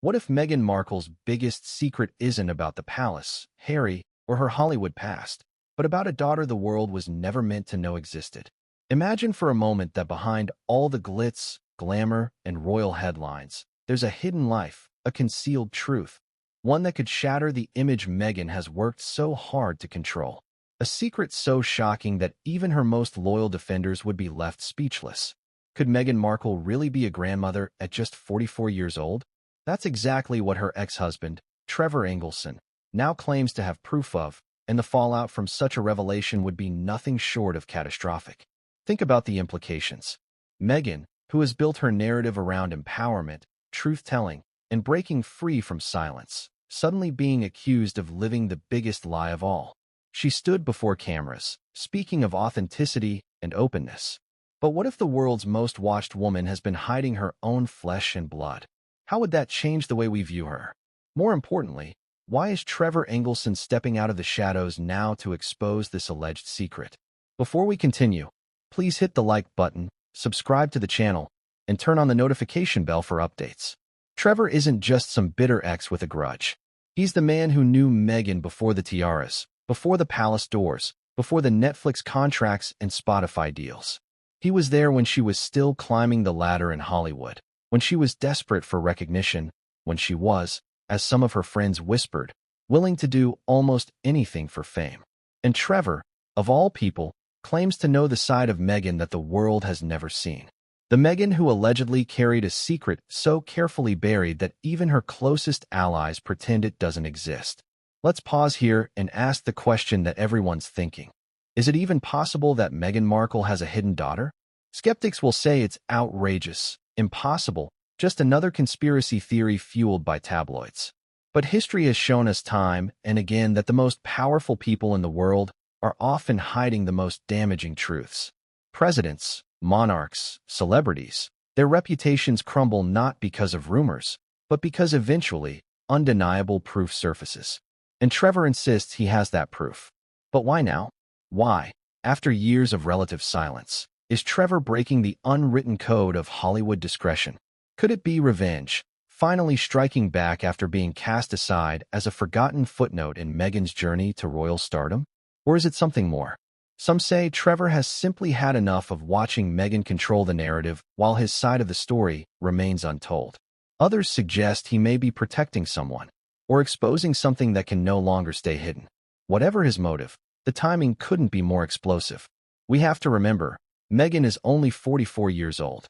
What if Meghan Markle's biggest secret isn't about the palace, Harry, or her Hollywood past, but about a daughter the world was never meant to know existed? Imagine for a moment that behind all the glitz, glamour, and royal headlines, there's a hidden life, a concealed truth, one that could shatter the image Meghan has worked so hard to control. A secret so shocking that even her most loyal defenders would be left speechless. Could Meghan Markle really be a grandmother at just 44 years old? That's exactly what her ex-husband, Trevor Engelson, now claims to have proof of, and the fallout from such a revelation would be nothing short of catastrophic. Think about the implications. Meghan, who has built her narrative around empowerment, truth-telling, and breaking free from silence, suddenly being accused of living the biggest lie of all. She stood before cameras, speaking of authenticity and openness. But what if the world's most watched woman has been hiding her own flesh and blood? How would that change the way we view her? More importantly, why is Trevor Engelson stepping out of the shadows now to expose this alleged secret? Before we continue, please hit the like button, subscribe to the channel, and turn on the notification bell for updates. Trevor isn't just some bitter ex with a grudge. He's the man who knew Meghan before the tiaras, before the palace doors, before the Netflix contracts and Spotify deals. He was there when she was still climbing the ladder in Hollywood, when she was desperate for recognition, when she was, as some of her friends whispered, willing to do almost anything for fame. And Trevor, of all people, claims to know the side of Meghan that the world has never seen. The Meghan who allegedly carried a secret so carefully buried that even her closest allies pretend it doesn't exist. Let's pause here and ask the question that everyone's thinking. Is it even possible that Meghan Markle has a hidden daughter? Skeptics will say it's outrageous, impossible, just another conspiracy theory fueled by tabloids. But history has shown us time and again that the most powerful people in the world are often hiding the most damaging truths. Presidents, monarchs, celebrities, their reputations crumble not because of rumors, but because eventually, undeniable proof surfaces. And Trevor insists he has that proof. But why now? Why, after years of relative silence, is Trevor breaking the unwritten code of Hollywood discretion? Could it be revenge, finally striking back after being cast aside as a forgotten footnote in Meghan's journey to royal stardom? Or is it something more? Some say Trevor has simply had enough of watching Meghan control the narrative while his side of the story remains untold. Others suggest he may be protecting someone, or exposing something that can no longer stay hidden. Whatever his motive, the timing couldn't be more explosive. We have to remember, Meghan is only 44 years old.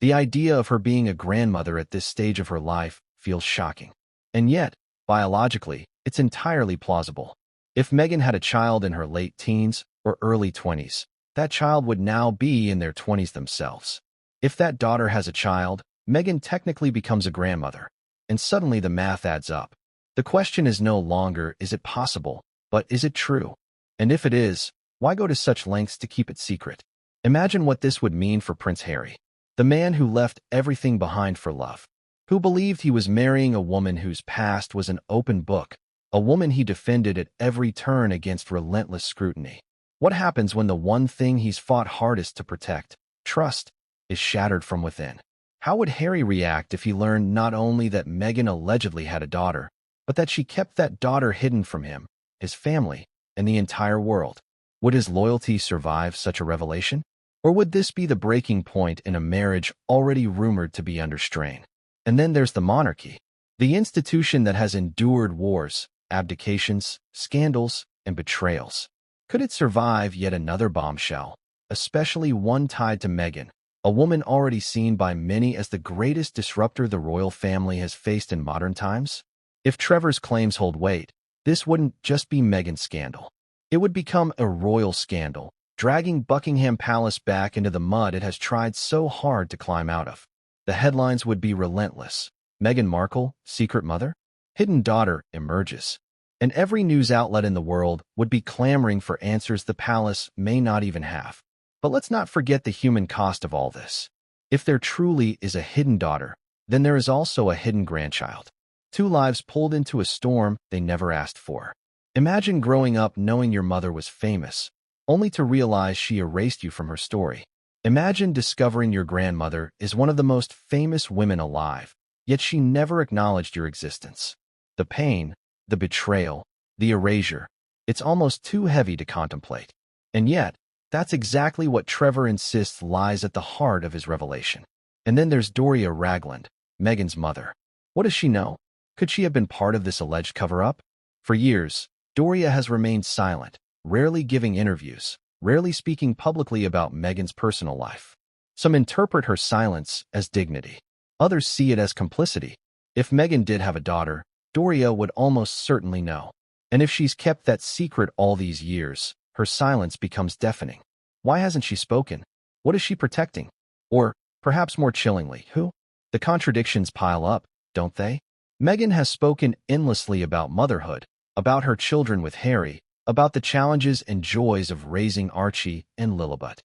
The idea of her being a grandmother at this stage of her life feels shocking. And yet, biologically, it's entirely plausible. If Meghan had a child in her late teens or early 20s, that child would now be in their 20s themselves. If that daughter has a child, Meghan technically becomes a grandmother, and suddenly the math adds up. The question is no longer, is it possible, but is it true? And if it is, why go to such lengths to keep it secret? Imagine what this would mean for Prince Harry, the man who left everything behind for love, who believed he was marrying a woman whose past was an open book, a woman he defended at every turn against relentless scrutiny. What happens when the one thing he's fought hardest to protect, trust, is shattered from within? How would Harry react if he learned not only that Meghan allegedly had a daughter, but that she kept that daughter hidden from him, his family, and the entire world? Would his loyalty survive such a revelation? Or would this be the breaking point in a marriage already rumored to be under strain? And then there's the monarchy, the institution that has endured wars, abdications, scandals, and betrayals. Could it survive yet another bombshell, especially one tied to Meghan, a woman already seen by many as the greatest disruptor the royal family has faced in modern times? If Trevor's claims hold weight, this wouldn't just be Meghan's scandal. It would become a royal scandal, dragging Buckingham Palace back into the mud it has tried so hard to climb out of. The headlines would be relentless. Meghan Markle, secret mother? Hidden daughter, emerges. And every news outlet in the world would be clamoring for answers the palace may not even have. But let's not forget the human cost of all this. If there truly is a hidden daughter, then there is also a hidden grandchild. Two lives pulled into a storm they never asked for. Imagine growing up knowing your mother was famous, only to realize she erased you from her story. Imagine discovering your grandmother is one of the most famous women alive, yet she never acknowledged your existence. The pain, the betrayal, the erasure, it's almost too heavy to contemplate. And yet, that's exactly what Trevor insists lies at the heart of his revelation. And then there's Doria Ragland, Meghan's mother. What does she know? Could she have been part of this alleged cover-up? For years, Doria has remained silent, rarely giving interviews, rarely speaking publicly about Meghan's personal life. Some interpret her silence as dignity. Others see it as complicity. If Meghan did have a daughter, Doria would almost certainly know. And if she's kept that secret all these years, her silence becomes deafening. Why hasn't she spoken? What is she protecting? Or, perhaps more chillingly, who? The contradictions pile up, don't they? Meghan has spoken endlessly about motherhood, about her children with Harry, about the challenges and joys of raising Archie and Lilibet.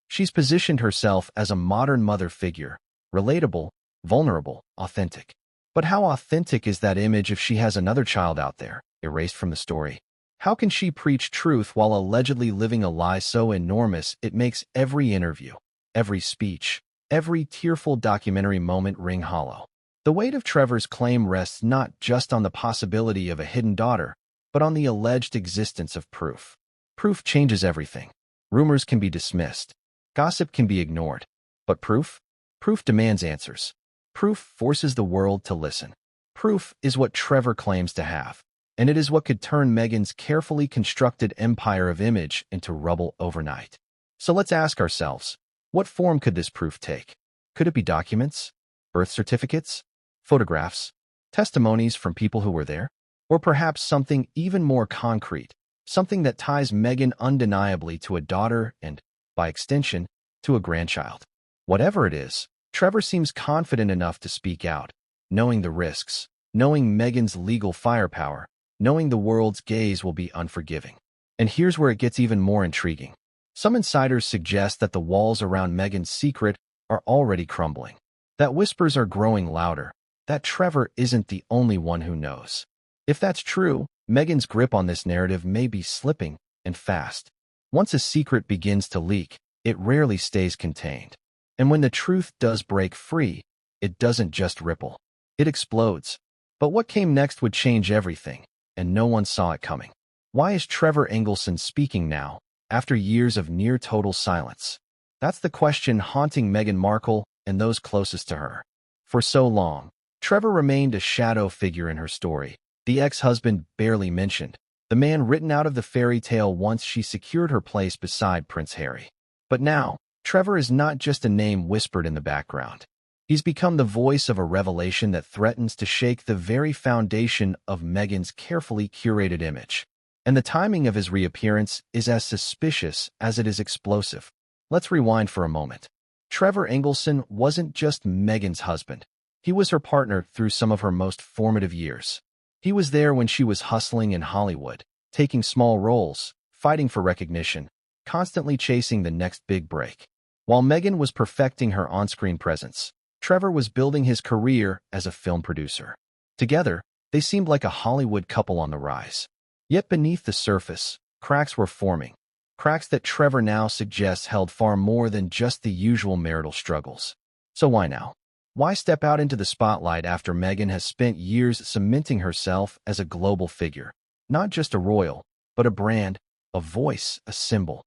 She's positioned herself as a modern mother figure, relatable, vulnerable, authentic. But how authentic is that image if she has another child out there, erased from the story? How can she preach truth while allegedly living a lie so enormous it makes every interview, every speech, every tearful documentary moment ring hollow? The weight of Trevor's claim rests not just on the possibility of a hidden daughter, but on the alleged existence of proof. Proof changes everything. Rumors can be dismissed. Gossip can be ignored. But proof? Proof demands answers. Proof forces the world to listen. Proof is what Trevor claims to have, and it is what could turn Meghan's carefully constructed empire of image into rubble overnight. So let's ask ourselves, what form could this proof take? Could it be documents, birth certificates, photographs, testimonies from people who were there? Or perhaps something even more concrete, something that ties Meghan undeniably to a daughter and, by extension, to a grandchild? Whatever it is, Trevor seems confident enough to speak out, knowing the risks, knowing Meghan's legal firepower, knowing the world's gaze will be unforgiving. And here's where it gets even more intriguing. Some insiders suggest that the walls around Meghan's secret are already crumbling, that whispers are growing louder, that Trevor isn't the only one who knows. If that's true, Meghan's grip on this narrative may be slipping, and fast. Once a secret begins to leak, it rarely stays contained. And when the truth does break free, it doesn't just ripple. It explodes. But what came next would change everything, and no one saw it coming. Why is Trevor Engelson speaking now, after years of near-total silence? That's the question haunting Meghan Markle and those closest to her. For so long, Trevor remained a shadow figure in her story, the ex-husband barely mentioned, the man written out of the fairy tale once she secured her place beside Prince Harry. But now, Trevor is not just a name whispered in the background. He's become the voice of a revelation that threatens to shake the very foundation of Meghan's carefully curated image. And the timing of his reappearance is as suspicious as it is explosive. Let's rewind for a moment. Trevor Engelson wasn't just Meghan's husband. He was her partner through some of her most formative years. He was there when she was hustling in Hollywood, taking small roles, fighting for recognition, constantly chasing the next big break. While Meghan was perfecting her on-screen presence, Trevor was building his career as a film producer. Together, they seemed like a Hollywood couple on the rise. Yet beneath the surface, cracks were forming. Cracks that Trevor now suggests held far more than just the usual marital struggles. So why now? Why step out into the spotlight after Meghan has spent years cementing herself as a global figure? Not just a royal, but a brand, a voice, a symbol.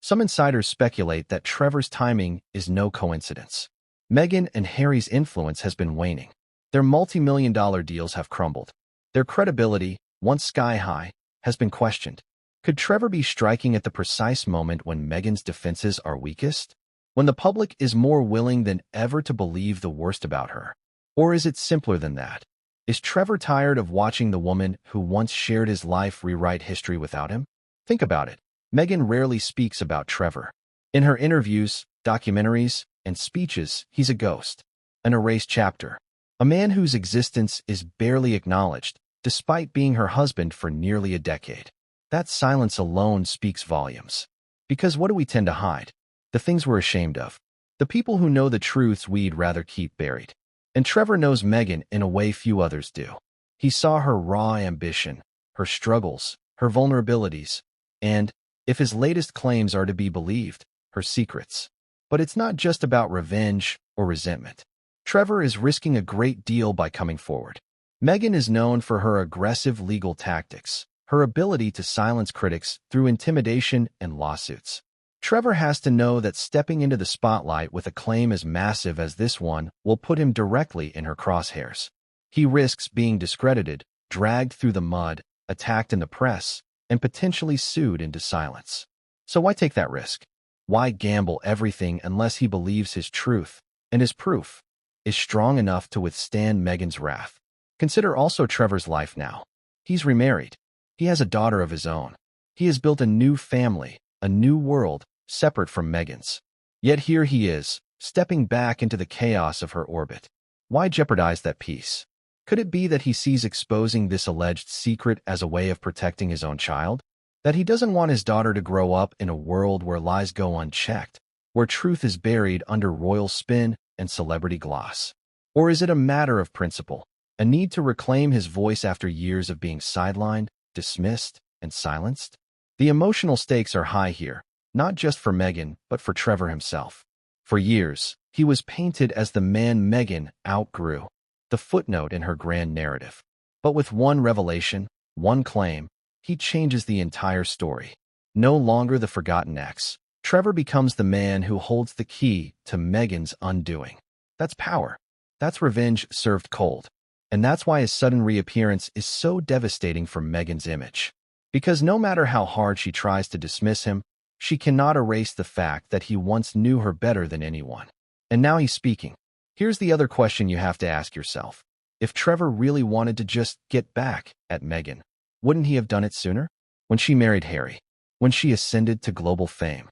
Some insiders speculate that Trevor's timing is no coincidence. Meghan and Harry's influence has been waning. Their multi-million-dollar deals have crumbled. Their credibility, once sky-high, has been questioned. Could Trevor be striking at the precise moment when Meghan's defenses are weakest? When the public is more willing than ever to believe the worst about her? Or is it simpler than that? Is Trevor tired of watching the woman who once shared his life rewrite history without him? Think about it. Meghan rarely speaks about Trevor. In her interviews, documentaries, and speeches, he's a ghost, an erased chapter, a man whose existence is barely acknowledged, despite being her husband for nearly a decade. That silence alone speaks volumes. Because what do we tend to hide? The things we're ashamed of. The people who know the truths we'd rather keep buried. And Trevor knows Meghan in a way few others do. He saw her raw ambition, her struggles, her vulnerabilities, and, if his latest claims are to be believed, her secrets. But it's not just about revenge or resentment. Trevor is risking a great deal by coming forward. Meghan is known for her aggressive legal tactics, her ability to silence critics through intimidation and lawsuits. Trevor has to know that stepping into the spotlight with a claim as massive as this one will put him directly in her crosshairs. He risks being discredited, dragged through the mud, attacked in the press, and potentially sued into silence. So why take that risk? Why gamble everything unless he believes his truth and his proof is strong enough to withstand Meghan's wrath? Consider also Trevor's life now. He's remarried. He has a daughter of his own. He has built a new family, a new world, separate from Meghan's. Yet here he is, stepping back into the chaos of her orbit. Why jeopardize that peace? Could it be that he sees exposing this alleged secret as a way of protecting his own child? That he doesn't want his daughter to grow up in a world where lies go unchecked, where truth is buried under royal spin and celebrity gloss? Or is it a matter of principle, a need to reclaim his voice after years of being sidelined, dismissed, and silenced? The emotional stakes are high here, not just for Meghan, but for Trevor himself. For years, he was painted as the man Meghan outgrew, the footnote in her grand narrative. But with one revelation, one claim, he changes the entire story. No longer the forgotten ex, Trevor becomes the man who holds the key to Meghan's undoing. That's power. That's revenge served cold. And that's why his sudden reappearance is so devastating for Meghan's image. Because no matter how hard she tries to dismiss him, she cannot erase the fact that he once knew her better than anyone. And now he's speaking. Here's the other question you have to ask yourself. If Trevor really wanted to just get back at Meghan, wouldn't he have done it sooner? When she married Harry, when she ascended to global fame,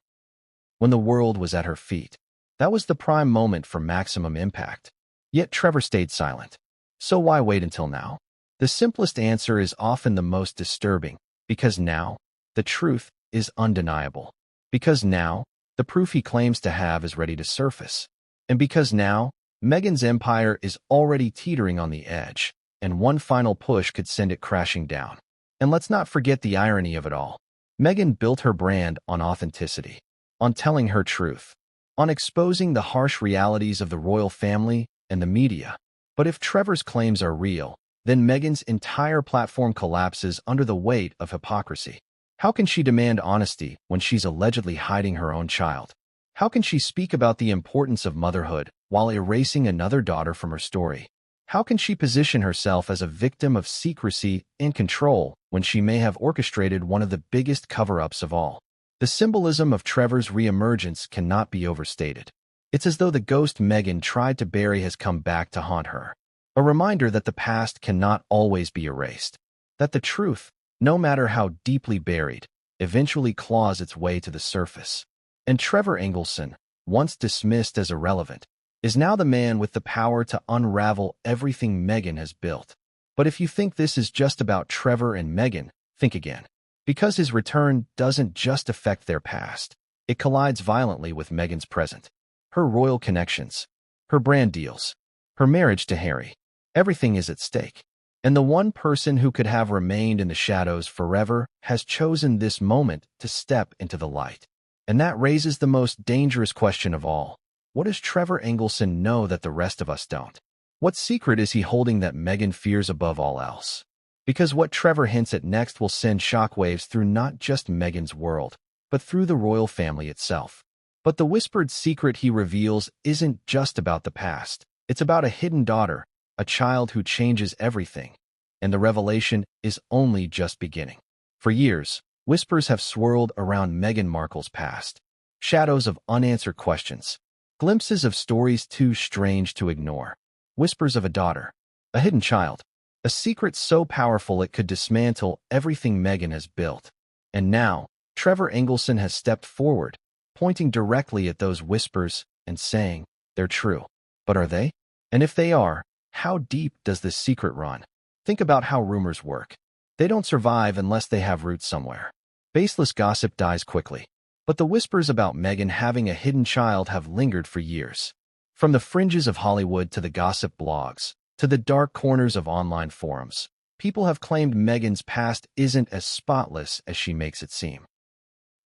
when the world was at her feet. That was the prime moment for maximum impact. Yet Trevor stayed silent. So why wait until now? The simplest answer is often the most disturbing, because now, the truth is undeniable. Because now, the proof he claims to have is ready to surface. And because now, Meghan's empire is already teetering on the edge, and one final push could send it crashing down. And let's not forget the irony of it all. Meghan built her brand on authenticity, on telling her truth, on exposing the harsh realities of the royal family and the media. But if Trevor's claims are real, then Meghan's entire platform collapses under the weight of hypocrisy. How can she demand honesty when she's allegedly hiding her own child? How can she speak about the importance of motherhood while erasing another daughter from her story? How can she position herself as a victim of secrecy and control when she may have orchestrated one of the biggest cover-ups of all? The symbolism of Trevor's reemergence cannot be overstated. It's as though the ghost Meghan tried to bury has come back to haunt her. A reminder that the past cannot always be erased. That the truth, no matter how deeply buried, eventually claws its way to the surface. And Trevor Engelson, once dismissed as irrelevant, is now the man with the power to unravel everything Meghan has built. But if you think this is just about Trevor and Meghan, think again. Because his return doesn't just affect their past, it collides violently with Meghan's present. Her royal connections, her brand deals, her marriage to Harry. Everything is at stake. And the one person who could have remained in the shadows forever has chosen this moment to step into the light. And that raises the most dangerous question of all. What does Trevor Engelson know that the rest of us don't? What secret is he holding that Meghan fears above all else? Because what Trevor hints at next will send shockwaves through not just Meghan's world, but through the royal family itself. But the whispered secret he reveals isn't just about the past. It's about a hidden daughter, a child who changes everything. And the revelation is only just beginning. For years, whispers have swirled around Meghan Markle's past. Shadows of unanswered questions. Glimpses of stories too strange to ignore. Whispers of a daughter, a hidden child, a secret so powerful it could dismantle everything Meghan has built. And now, Trevor Engelson has stepped forward, pointing directly at those whispers and saying, they're true. But are they? And if they are, how deep does this secret run? Think about how rumors work. They don't survive unless they have roots somewhere. Baseless gossip dies quickly. But the whispers about Meghan having a hidden child have lingered for years. From the fringes of Hollywood to the gossip blogs, to the dark corners of online forums, people have claimed Meghan's past isn't as spotless as she makes it seem.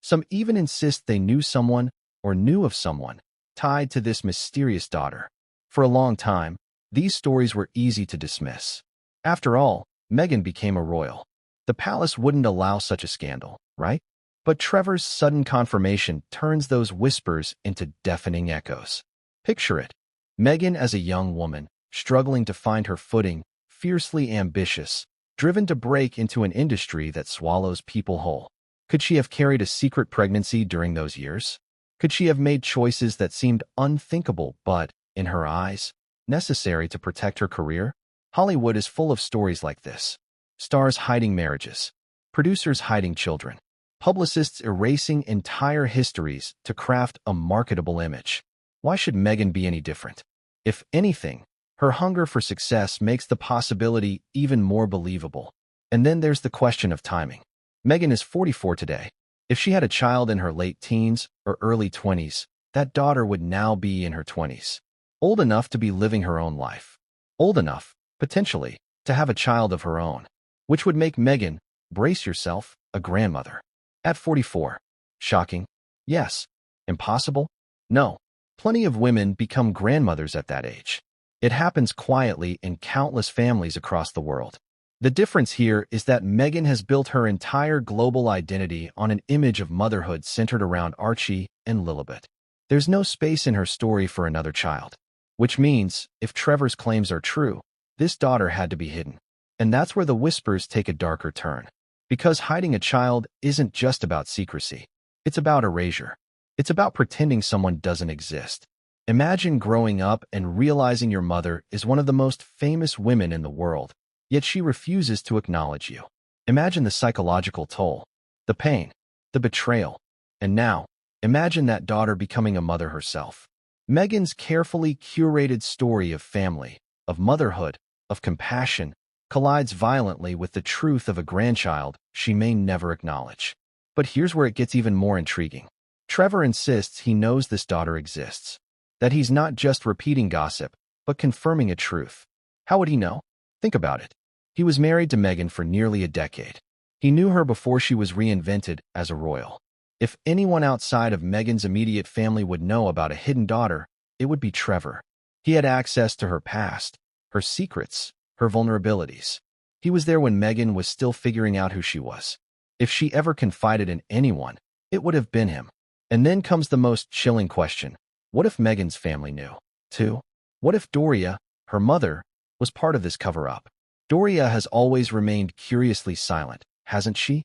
Some even insist they knew someone or knew of someone tied to this mysterious daughter. For a long time, these stories were easy to dismiss. After all, Meghan became a royal. The palace wouldn't allow such a scandal, right? But Trevor's sudden confirmation turns those whispers into deafening echoes. Picture it. Meghan as a young woman, struggling to find her footing, fiercely ambitious, driven to break into an industry that swallows people whole. Could she have carried a secret pregnancy during those years? Could she have made choices that seemed unthinkable but, in her eyes, necessary to protect her career? Hollywood is full of stories like this. Stars hiding marriages, producers hiding children, publicists erasing entire histories to craft a marketable image. Why should Meghan be any different? If anything, her hunger for success makes the possibility even more believable. And then there's the question of timing. Meghan is 44 today. If she had a child in her late teens or early 20s, that daughter would now be in her 20s. Old enough to be living her own life. Old enough, potentially, to have a child of her own. Which would make Meghan, brace yourself, a grandmother. At 44. Shocking? Yes. Impossible? No. Plenty of women become grandmothers at that age. It happens quietly in countless families across the world. The difference here is that Meghan has built her entire global identity on an image of motherhood centered around Archie and Lilibet. There's no space in her story for another child. Which means, if Trevor's claims are true, this daughter had to be hidden. And that's where the whispers take a darker turn. Because hiding a child isn't just about secrecy. It's about erasure. It's about pretending someone doesn't exist. Imagine growing up and realizing your mother is one of the most famous women in the world, yet she refuses to acknowledge you. Imagine the psychological toll, the pain, the betrayal. And now, imagine that daughter becoming a mother herself. Meghan's carefully curated story of family, of motherhood, of compassion, collides violently with the truth of a grandchild she may never acknowledge. But here's where it gets even more intriguing. Trevor insists he knows this daughter exists, that he's not just repeating gossip, but confirming a truth. How would he know? Think about it. He was married to Meghan for nearly a decade. He knew her before she was reinvented as a royal. If anyone outside of Meghan's immediate family would know about a hidden daughter, it would be Trevor. He had access to her past, her secrets, her vulnerabilities. He was there when Meghan was still figuring out who she was. If she ever confided in anyone, it would have been him. And then comes the most chilling question. What if Meghan's family knew, too? What if Doria, her mother, was part of this cover-up? Doria has always remained curiously silent, hasn't she?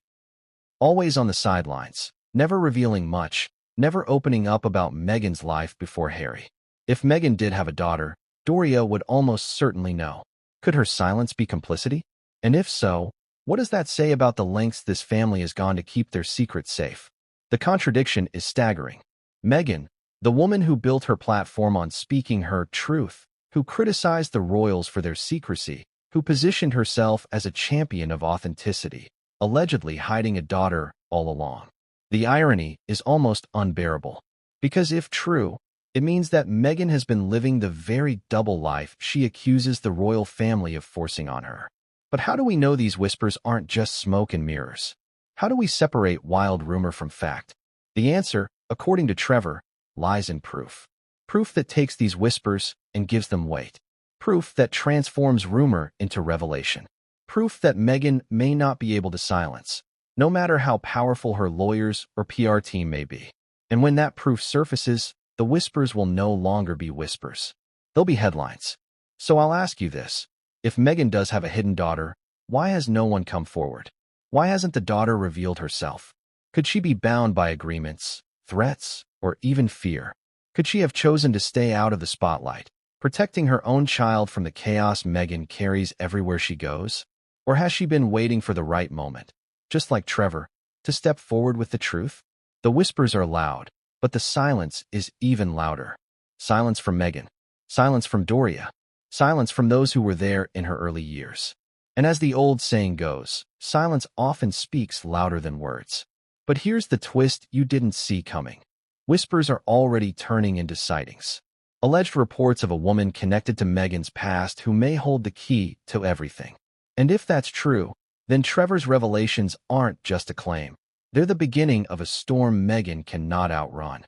Always on the sidelines, never revealing much, never opening up about Meghan's life before Harry. If Meghan did have a daughter, Doria would almost certainly know. Could her silence be complicity? And if so, what does that say about the lengths this family has gone to keep their secrets safe? The contradiction is staggering. Meghan, the woman who built her platform on speaking her truth, who criticized the royals for their secrecy, who positioned herself as a champion of authenticity, allegedly hiding a daughter all along. The irony is almost unbearable. Because if true, it means that Meghan has been living the very double life she accuses the royal family of forcing on her. But how do we know these whispers aren't just smoke and mirrors? How do we separate wild rumor from fact? The answer, according to Trevor, lies in proof. Proof that takes these whispers and gives them weight. Proof that transforms rumor into revelation. Proof that Meghan may not be able to silence, no matter how powerful her lawyers or PR team may be. And when that proof surfaces, the whispers will no longer be whispers. They'll be headlines. So I'll ask you this. If Meghan does have a hidden daughter, why has no one come forward? Why hasn't the daughter revealed herself? Could she be bound by agreements, threats, or even fear? Could she have chosen to stay out of the spotlight, protecting her own child from the chaos Meghan carries everywhere she goes? Or has she been waiting for the right moment, just like Trevor, to step forward with the truth? The whispers are loud, but the silence is even louder. Silence from Meghan. Silence from Doria. Silence from those who were there in her early years. And as the old saying goes, silence often speaks louder than words. But here's the twist you didn't see coming. Whispers are already turning into sightings. Alleged reports of a woman connected to Meghan's past who may hold the key to everything. And if that's true, then Trevor's revelations aren't just a claim. They're the beginning of a storm Meghan cannot outrun.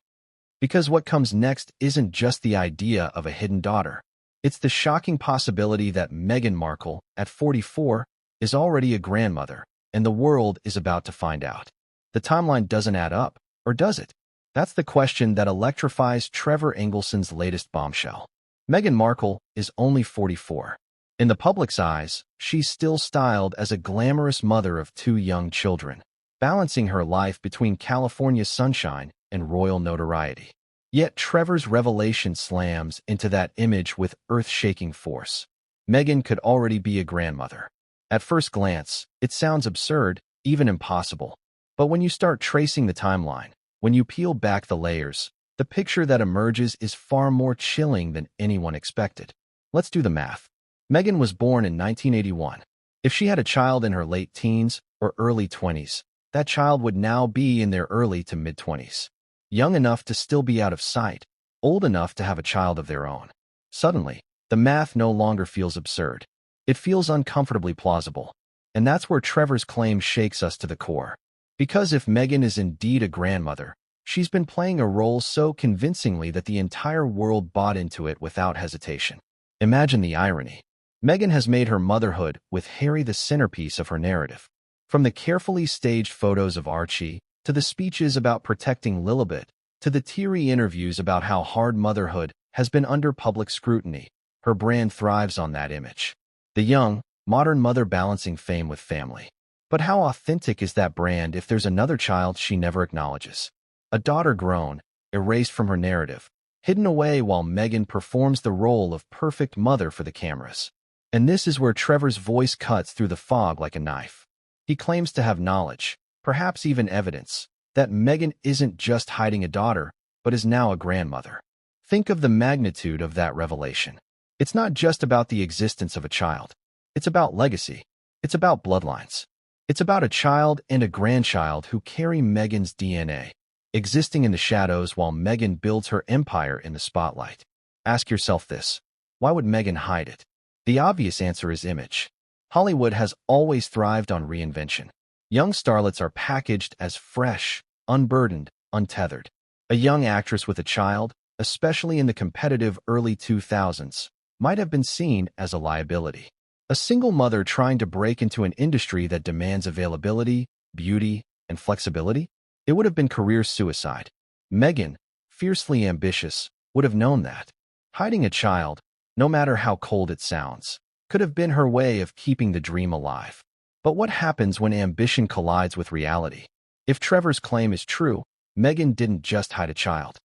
Because what comes next isn't just the idea of a hidden daughter. It's the shocking possibility that Meghan Markle, at 44, is already a grandmother, and the world is about to find out. The timeline doesn't add up, or does it? That's the question that electrifies Trevor Engelson's latest bombshell. Meghan Markle is only 44. In the public's eyes, she's still styled as a glamorous mother of 2 young children, balancing her life between California's sunshine and royal notoriety. Yet Trevor's revelation slams into that image with earth-shaking force. Meghan could already be a grandmother. At first glance, it sounds absurd, even impossible. But when you start tracing the timeline, when you peel back the layers, the picture that emerges is far more chilling than anyone expected. Let's do the math. Meghan was born in 1981. If she had a child in her late teens or early 20s, that child would now be in their early to mid-20s. Young enough to still be out of sight, old enough to have a child of their own. Suddenly, the math no longer feels absurd. It feels uncomfortably plausible. And that's where Trevor's claim shakes us to the core. Because if Meghan is indeed a grandmother, she's been playing a role so convincingly that the entire world bought into it without hesitation. Imagine the irony. Meghan has made her motherhood with Harry the centerpiece of her narrative. From the carefully staged photos of Archie, to the speeches about protecting Lilibet, to the teary interviews about how hard motherhood has been under public scrutiny, her brand thrives on that image. The young, modern mother balancing fame with family. But how authentic is that brand if there's another child she never acknowledges? A daughter grown, erased from her narrative, hidden away while Meghan performs the role of perfect mother for the cameras. And this is where Trevor's voice cuts through the fog like a knife. He claims to have knowledge, perhaps even evidence, that Meghan isn't just hiding a daughter, but is now a grandmother. Think of the magnitude of that revelation. It's not just about the existence of a child. It's about legacy. It's about bloodlines. It's about a child and a grandchild who carry Meghan's DNA, existing in the shadows while Meghan builds her empire in the spotlight. Ask yourself this: why would Meghan hide it? The obvious answer is image. Hollywood has always thrived on reinvention. Young starlets are packaged as fresh, unburdened, untethered. A young actress with a child, especially in the competitive early 2000s, might have been seen as a liability. A single mother trying to break into an industry that demands availability, beauty, and flexibility? It would have been career suicide. Meghan, fiercely ambitious, would have known that. Hiding a child, no matter how cold it sounds, could have been her way of keeping the dream alive. But what happens when ambition collides with reality? If Trevor's claim is true, Meghan didn't just hide a child.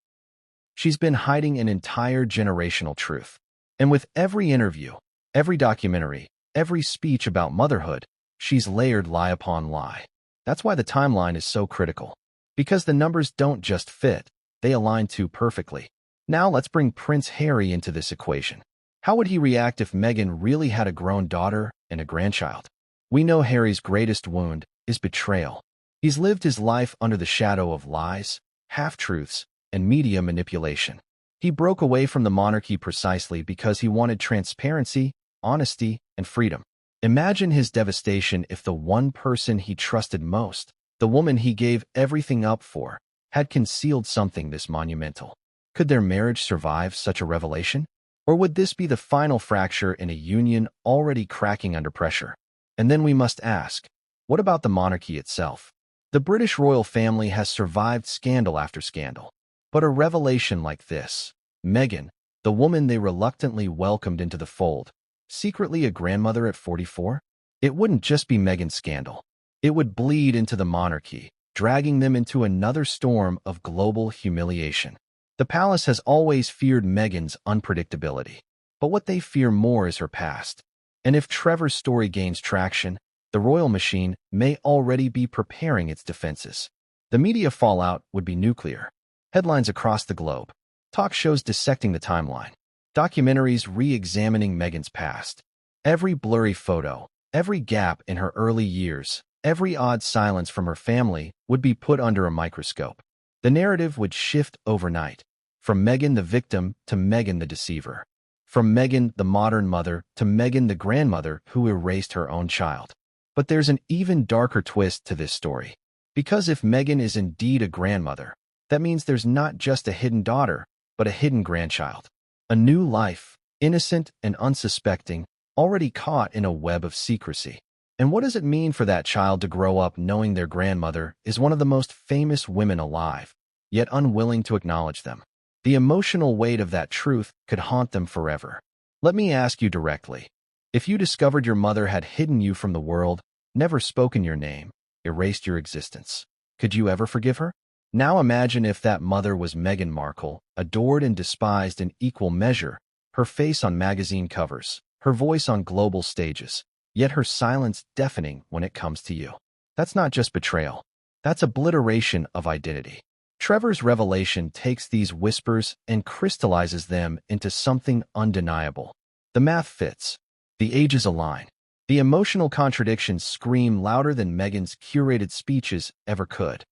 She's been hiding an entire generational truth. And with every interview, every documentary, every speech about motherhood, she's layered lie upon lie. That's why the timeline is so critical. Because the numbers don't just fit, they align too perfectly. Now let's bring Prince Harry into this equation. How would he react if Meghan really had a grown daughter and a grandchild? We know Harry's greatest wound is betrayal. He's lived his life under the shadow of lies, half-truths, and media manipulation. He broke away from the monarchy precisely because he wanted transparency, honesty, and freedom. Imagine his devastation if the one person he trusted most, the woman he gave everything up for, had concealed something this monumental. Could their marriage survive such a revelation? Or would this be the final fracture in a union already cracking under pressure? And then we must ask, what about the monarchy itself? The British royal family has survived scandal after scandal. But a revelation like this, Meghan, the woman they reluctantly welcomed into the fold, secretly a grandmother at 44? It wouldn't just be Meghan's scandal. It would bleed into the monarchy, dragging them into another storm of global humiliation. The palace has always feared Meghan's unpredictability, but what they fear more is her past. And if Trevor's story gains traction, the royal machine may already be preparing its defenses. The media fallout would be nuclear. Headlines across the globe, talk shows dissecting the timeline, documentaries re-examining Meghan's past. Every blurry photo, every gap in her early years, every odd silence from her family would be put under a microscope. The narrative would shift overnight, from Meghan the victim to Meghan the deceiver, from Meghan the modern mother to Meghan the grandmother who erased her own child. But there's an even darker twist to this story. Because if Meghan is indeed a grandmother, that means there's not just a hidden daughter, but a hidden grandchild. A new life, innocent and unsuspecting, already caught in a web of secrecy. And what does it mean for that child to grow up knowing their grandmother is one of the most famous women alive, yet unwilling to acknowledge them? The emotional weight of that truth could haunt them forever. Let me ask you directly. If you discovered your mother had hidden you from the world, never spoken your name, erased your existence, could you ever forgive her? Now imagine if that mother was Meghan Markle, adored and despised in equal measure, her face on magazine covers, her voice on global stages, yet her silence deafening when it comes to you. That's not just betrayal. That's obliteration of identity. Trevor's revelation takes these whispers and crystallizes them into something undeniable. The math fits. The ages align. The emotional contradictions scream louder than Meghan's curated speeches ever could.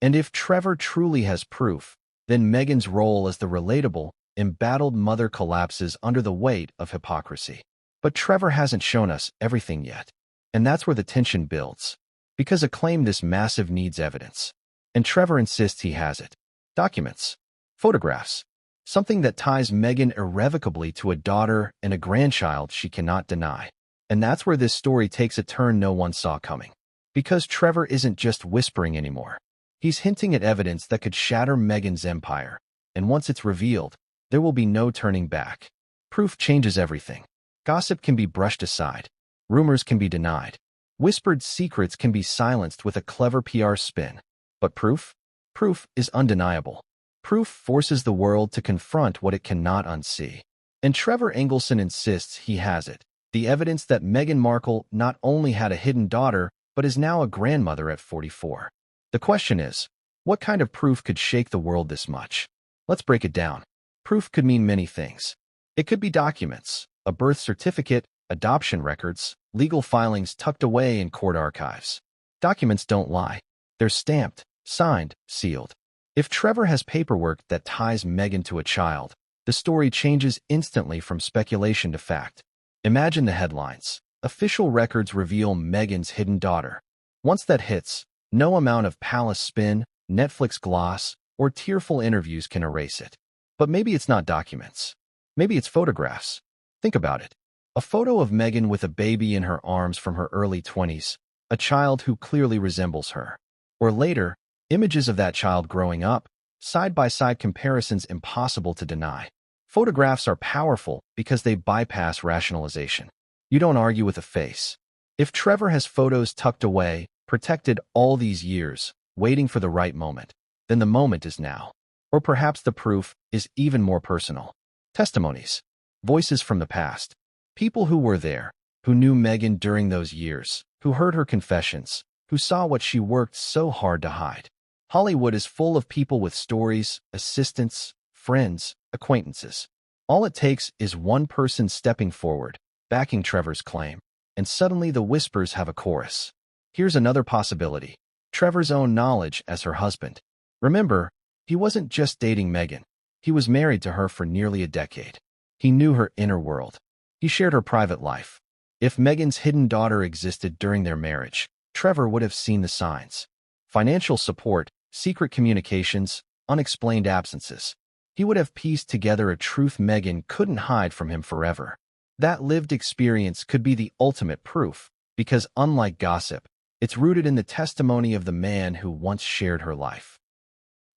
And if Trevor truly has proof, then Meghan's role as the relatable, embattled mother collapses under the weight of hypocrisy. But Trevor hasn't shown us everything yet. And that's where the tension builds. Because a claim this massive needs evidence. And Trevor insists he has it. Documents. Photographs. Something that ties Meghan irrevocably to a daughter and a grandchild she cannot deny. And that's where this story takes a turn no one saw coming. Because Trevor isn't just whispering anymore. He's hinting at evidence that could shatter Meghan's empire, and once it's revealed, there will be no turning back. Proof changes everything. Gossip can be brushed aside. Rumors can be denied. Whispered secrets can be silenced with a clever PR spin. But proof? Proof is undeniable. Proof forces the world to confront what it cannot unsee. And Trevor Engelson insists he has it. The evidence that Meghan Markle not only had a hidden daughter, but is now a grandmother at 44. The question is, what kind of proof could shake the world this much? Let's break it down. Proof could mean many things. It could be documents, a birth certificate, adoption records, legal filings tucked away in court archives. Documents don't lie. They're stamped, signed, sealed. If Trevor has paperwork that ties Meghan to a child, the story changes instantly from speculation to fact. Imagine the headlines. Official records reveal Meghan's hidden daughter. Once that hits, no amount of palace spin, Netflix gloss, or tearful interviews can erase it. But maybe it's not documents. Maybe it's photographs. Think about it. A photo of Meghan with a baby in her arms from her early 20s, a child who clearly resembles her. Or later, images of that child growing up, side-by-side comparisons impossible to deny. Photographs are powerful because they bypass rationalization. You don't argue with a face. If Trevor has photos tucked away, protected all these years, waiting for the right moment, then the moment is now. Or perhaps the proof is even more personal. Testimonies. Voices from the past. People who were there, who knew Meghan during those years, who heard her confessions, who saw what she worked so hard to hide. Hollywood is full of people with stories, assistants, friends, acquaintances. All it takes is one person stepping forward, backing Trevor's claim, and suddenly the whispers have a chorus. Here's another possibility. Trevor's own knowledge as her husband. Remember, he wasn't just dating Meghan. He was married to her for nearly a decade. He knew her inner world. He shared her private life. If Meghan's hidden daughter existed during their marriage, Trevor would have seen the signs. Financial support, secret communications, unexplained absences. He would have pieced together a truth Meghan couldn't hide from him forever. That lived experience could be the ultimate proof, because unlike gossip, it's rooted in the testimony of the man who once shared her life.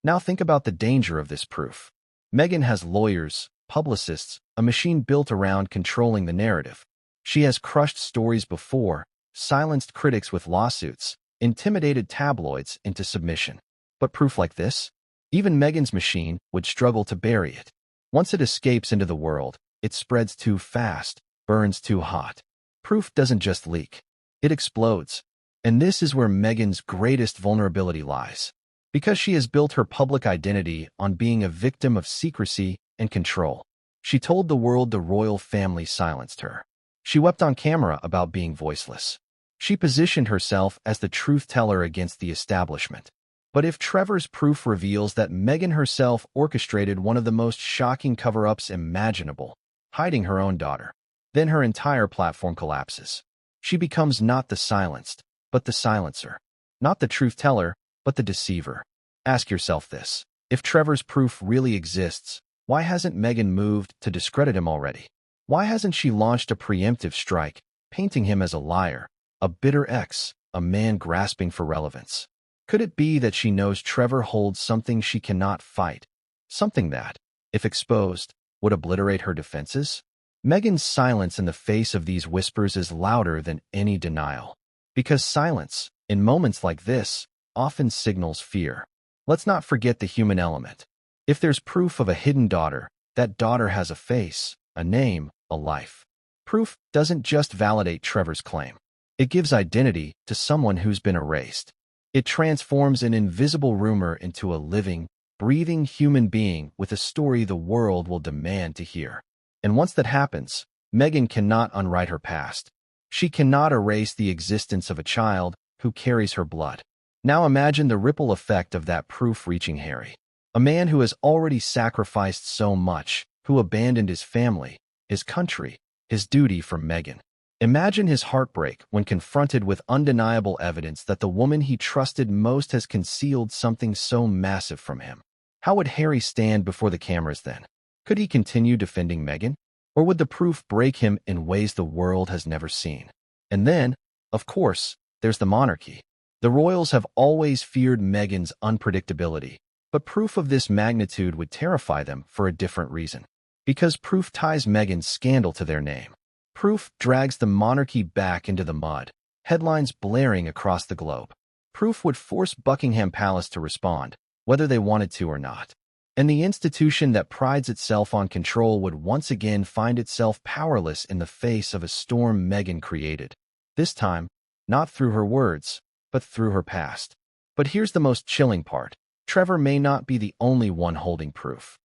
Now think about the danger of this proof. Meghan has lawyers, publicists, a machine built around controlling the narrative. She has crushed stories before, silenced critics with lawsuits, intimidated tabloids into submission. But proof like this? Even Meghan's machine would struggle to bury it. Once it escapes into the world, it spreads too fast, burns too hot. Proof doesn't just leak. It explodes. And this is where Meghan's greatest vulnerability lies. Because she has built her public identity on being a victim of secrecy and control. She told the world the royal family silenced her. She wept on camera about being voiceless. She positioned herself as the truth teller against the establishment. But if Trevor's proof reveals that Meghan herself orchestrated one of the most shocking cover-ups imaginable, hiding her own daughter, then her entire platform collapses. She becomes not the silenced, but the silencer. Not the truth teller, but the deceiver. Ask yourself this. If Trevor's proof really exists, Why hasn't Meghan moved to discredit him already? Why hasn't she launched a preemptive strike, painting him as a liar, a bitter ex, a man grasping for relevance? Could it be that she knows Trevor holds something she cannot fight, something that, if exposed, would obliterate her defenses? Meghan's silence in the face of these whispers is louder than any denial. Because silence, in moments like this, often signals fear. Let's not forget the human element. If there's proof of a hidden daughter, that daughter has a face, a name, a life. Proof doesn't just validate Trevor's claim. It gives identity to someone who's been erased. It transforms an invisible rumor into a living, breathing human being with a story the world will demand to hear. And once that happens, Meghan cannot unwrite her past. She cannot erase the existence of a child who carries her blood. Now imagine the ripple effect of that proof reaching Harry. A man who has already sacrificed so much, who abandoned his family, his country, his duty for Meghan. Imagine his heartbreak when confronted with undeniable evidence that the woman he trusted most has concealed something so massive from him. How would Harry stand before the cameras then? Could he continue defending Meghan? Or would the proof break him in ways the world has never seen? And then, of course, there's the monarchy. The royals have always feared Meghan's unpredictability, but proof of this magnitude would terrify them for a different reason. Because proof ties Meghan's scandal to their name. Proof drags the monarchy back into the mud, headlines blaring across the globe. Proof would force Buckingham Palace to respond, whether they wanted to or not. And the institution that prides itself on control would once again find itself powerless in the face of a storm Meghan created. This time, not through her words, but through her past. But here's the most chilling part. Trevor may not be the only one holding proof.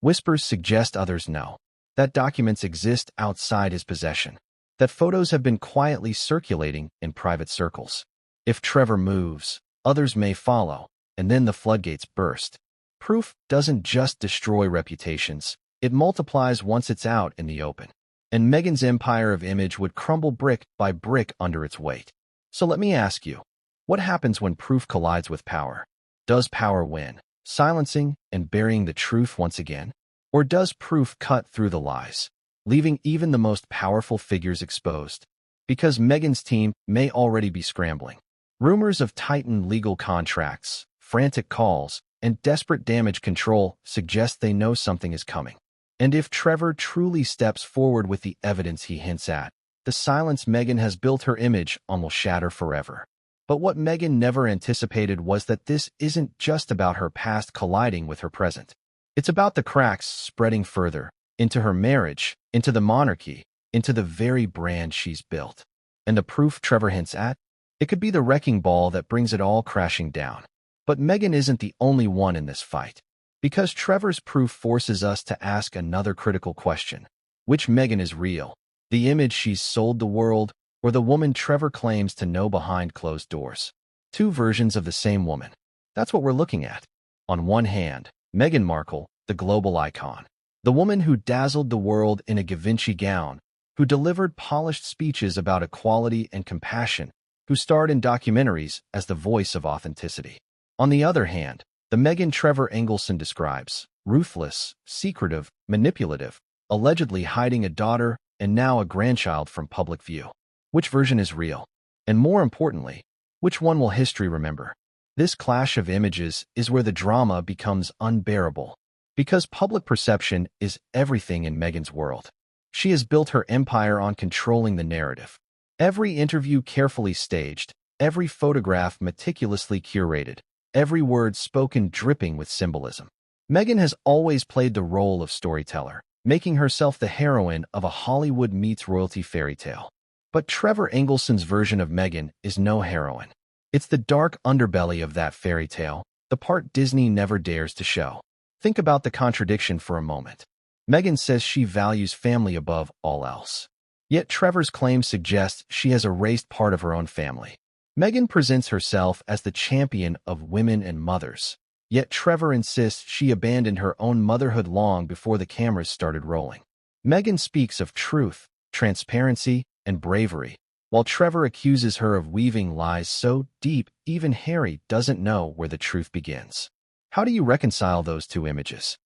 Whispers suggest others know that documents exist outside his possession, that photos have been quietly circulating in private circles. If Trevor moves, others may follow, and then the floodgates burst. Proof doesn't just destroy reputations, it multiplies once it's out in the open. And Meghan's empire of image would crumble brick by brick under its weight. So let me ask you, what happens when proof collides with power? Does power win, silencing and burying the truth once again? Or does proof cut through the lies, leaving even the most powerful figures exposed? Because Meghan's team may already be scrambling. Rumors of tightened legal contracts, frantic calls, and desperate damage control suggest they know something is coming. And if Trevor truly steps forward with the evidence he hints at, the silence Meghan has built her image on will shatter forever. But what Meghan never anticipated was that this isn't just about her past colliding with her present. It's about the cracks spreading further, into her marriage, into the monarchy, into the very brand she's built. And the proof Trevor hints at? It could be the wrecking ball that brings it all crashing down. But Meghan isn't the only one in this fight. Because Trevor's proof forces us to ask another critical question. Which Meghan is real? The image she's sold the world, or the woman Trevor claims to know behind closed doors? Two versions of the same woman. That's what we're looking at. On one hand, Meghan Markle, the global icon. The woman who dazzled the world in a Givenchy gown, who delivered polished speeches about equality and compassion, who starred in documentaries as the voice of authenticity. On the other hand, the Meghan Trevor Engelson describes, ruthless, secretive, manipulative, allegedly hiding a daughter and now a grandchild from public view. Which version is real? And more importantly, which one will history remember? This clash of images is where the drama becomes unbearable. Because public perception is everything in Meghan's world. She has built her empire on controlling the narrative. Every interview carefully staged, every photograph meticulously curated, every word spoken dripping with symbolism. Meghan has always played the role of storyteller, making herself the heroine of a Hollywood meets royalty fairy tale. But Trevor Engelson's version of Meghan is no heroine. It's the dark underbelly of that fairy tale, the part Disney never dares to show. Think about the contradiction for a moment. Meghan says she values family above all else. Yet Trevor's claims suggest she has erased part of her own family. Meghan presents herself as the champion of women and mothers. Yet Trevor insists she abandoned her own motherhood long before the cameras started rolling. Meghan speaks of truth, transparency, and bravery, while Trevor accuses her of weaving lies so deep even Harry doesn't know where the truth begins. How do you reconcile those two images?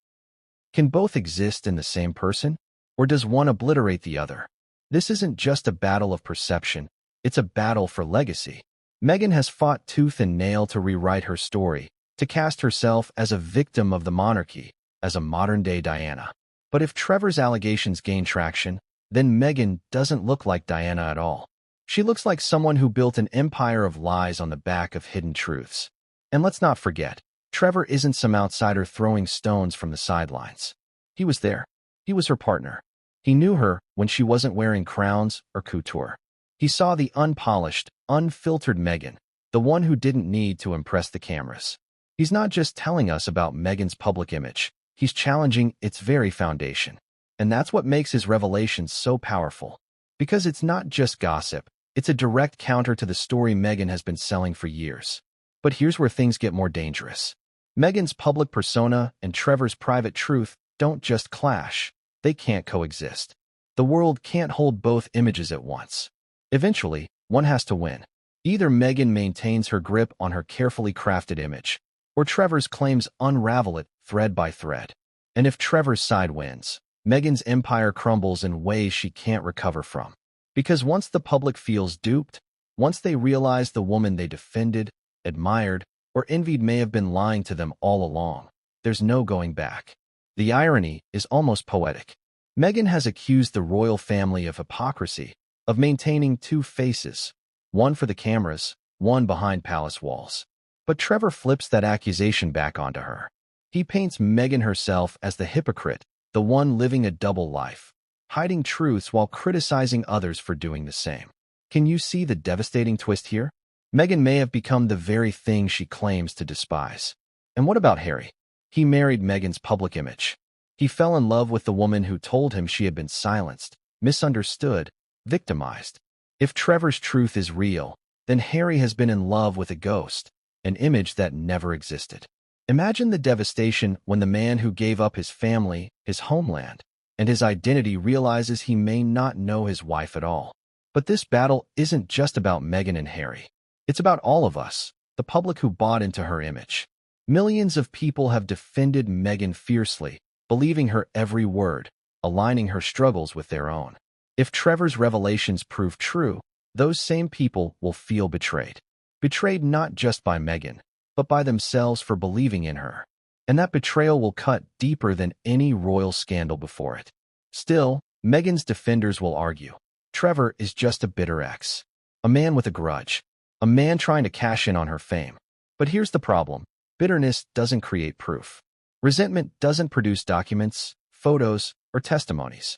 Can both exist in the same person? Or does one obliterate the other? This isn't just a battle of perception, it's a battle for legacy. Meghan has fought tooth and nail to rewrite her story, to cast herself as a victim of the monarchy, as a modern-day Diana. But if Trevor's allegations gain traction, then Meghan doesn't look like Diana at all. She looks like someone who built an empire of lies on the back of hidden truths. And let's not forget, Trevor isn't some outsider throwing stones from the sidelines. He was there. He was her partner. He knew her when she wasn't wearing crowns or couture. He saw the unpolished, unfiltered Meghan, the one who didn't need to impress the cameras. He's not just telling us about Meghan's public image, he's challenging its very foundation. And that's what makes his revelations so powerful. Because it's not just gossip, it's a direct counter to the story Meghan has been selling for years. But here's where things get more dangerous. Meghan's public persona and Trevor's private truth don't just clash, they can't coexist. The world can't hold both images at once. Eventually, one has to win. Either Meghan maintains her grip on her carefully crafted image, or Trevor's claims unravel it thread by thread. And if Trevor's side wins, Meghan's empire crumbles in ways she can't recover from. Because once the public feels duped, once they realize the woman they defended, admired, or envied may have been lying to them all along, there's no going back. The irony is almost poetic. Meghan has accused the royal family of hypocrisy, of maintaining two faces, one for the cameras, one behind palace walls. But Trevor flips that accusation back onto her. He paints Meghan herself as the hypocrite, the one living a double life, hiding truths while criticizing others for doing the same. Can you see the devastating twist here? Meghan may have become the very thing she claims to despise. And what about Harry? He married Meghan's public image. He fell in love with the woman who told him she had been silenced, misunderstood, victimized. If Trevor's truth is real, then Harry has been in love with a ghost, an image that never existed. Imagine the devastation when the man who gave up his family, his homeland, and his identity realizes he may not know his wife at all. But this battle isn't just about Meghan and Harry. It's about all of us, the public who bought into her image. Millions of people have defended Meghan fiercely, believing her every word, aligning her struggles with their own. If Trevor's revelations prove true, those same people will feel betrayed. Betrayed not just by Meghan, but by themselves for believing in her. And that betrayal will cut deeper than any royal scandal before it. Still, Meghan's defenders will argue, Trevor is just a bitter ex, a man with a grudge, a man trying to cash in on her fame. But here's the problem. Bitterness doesn't create proof. Resentment doesn't produce documents, photos, or testimonies.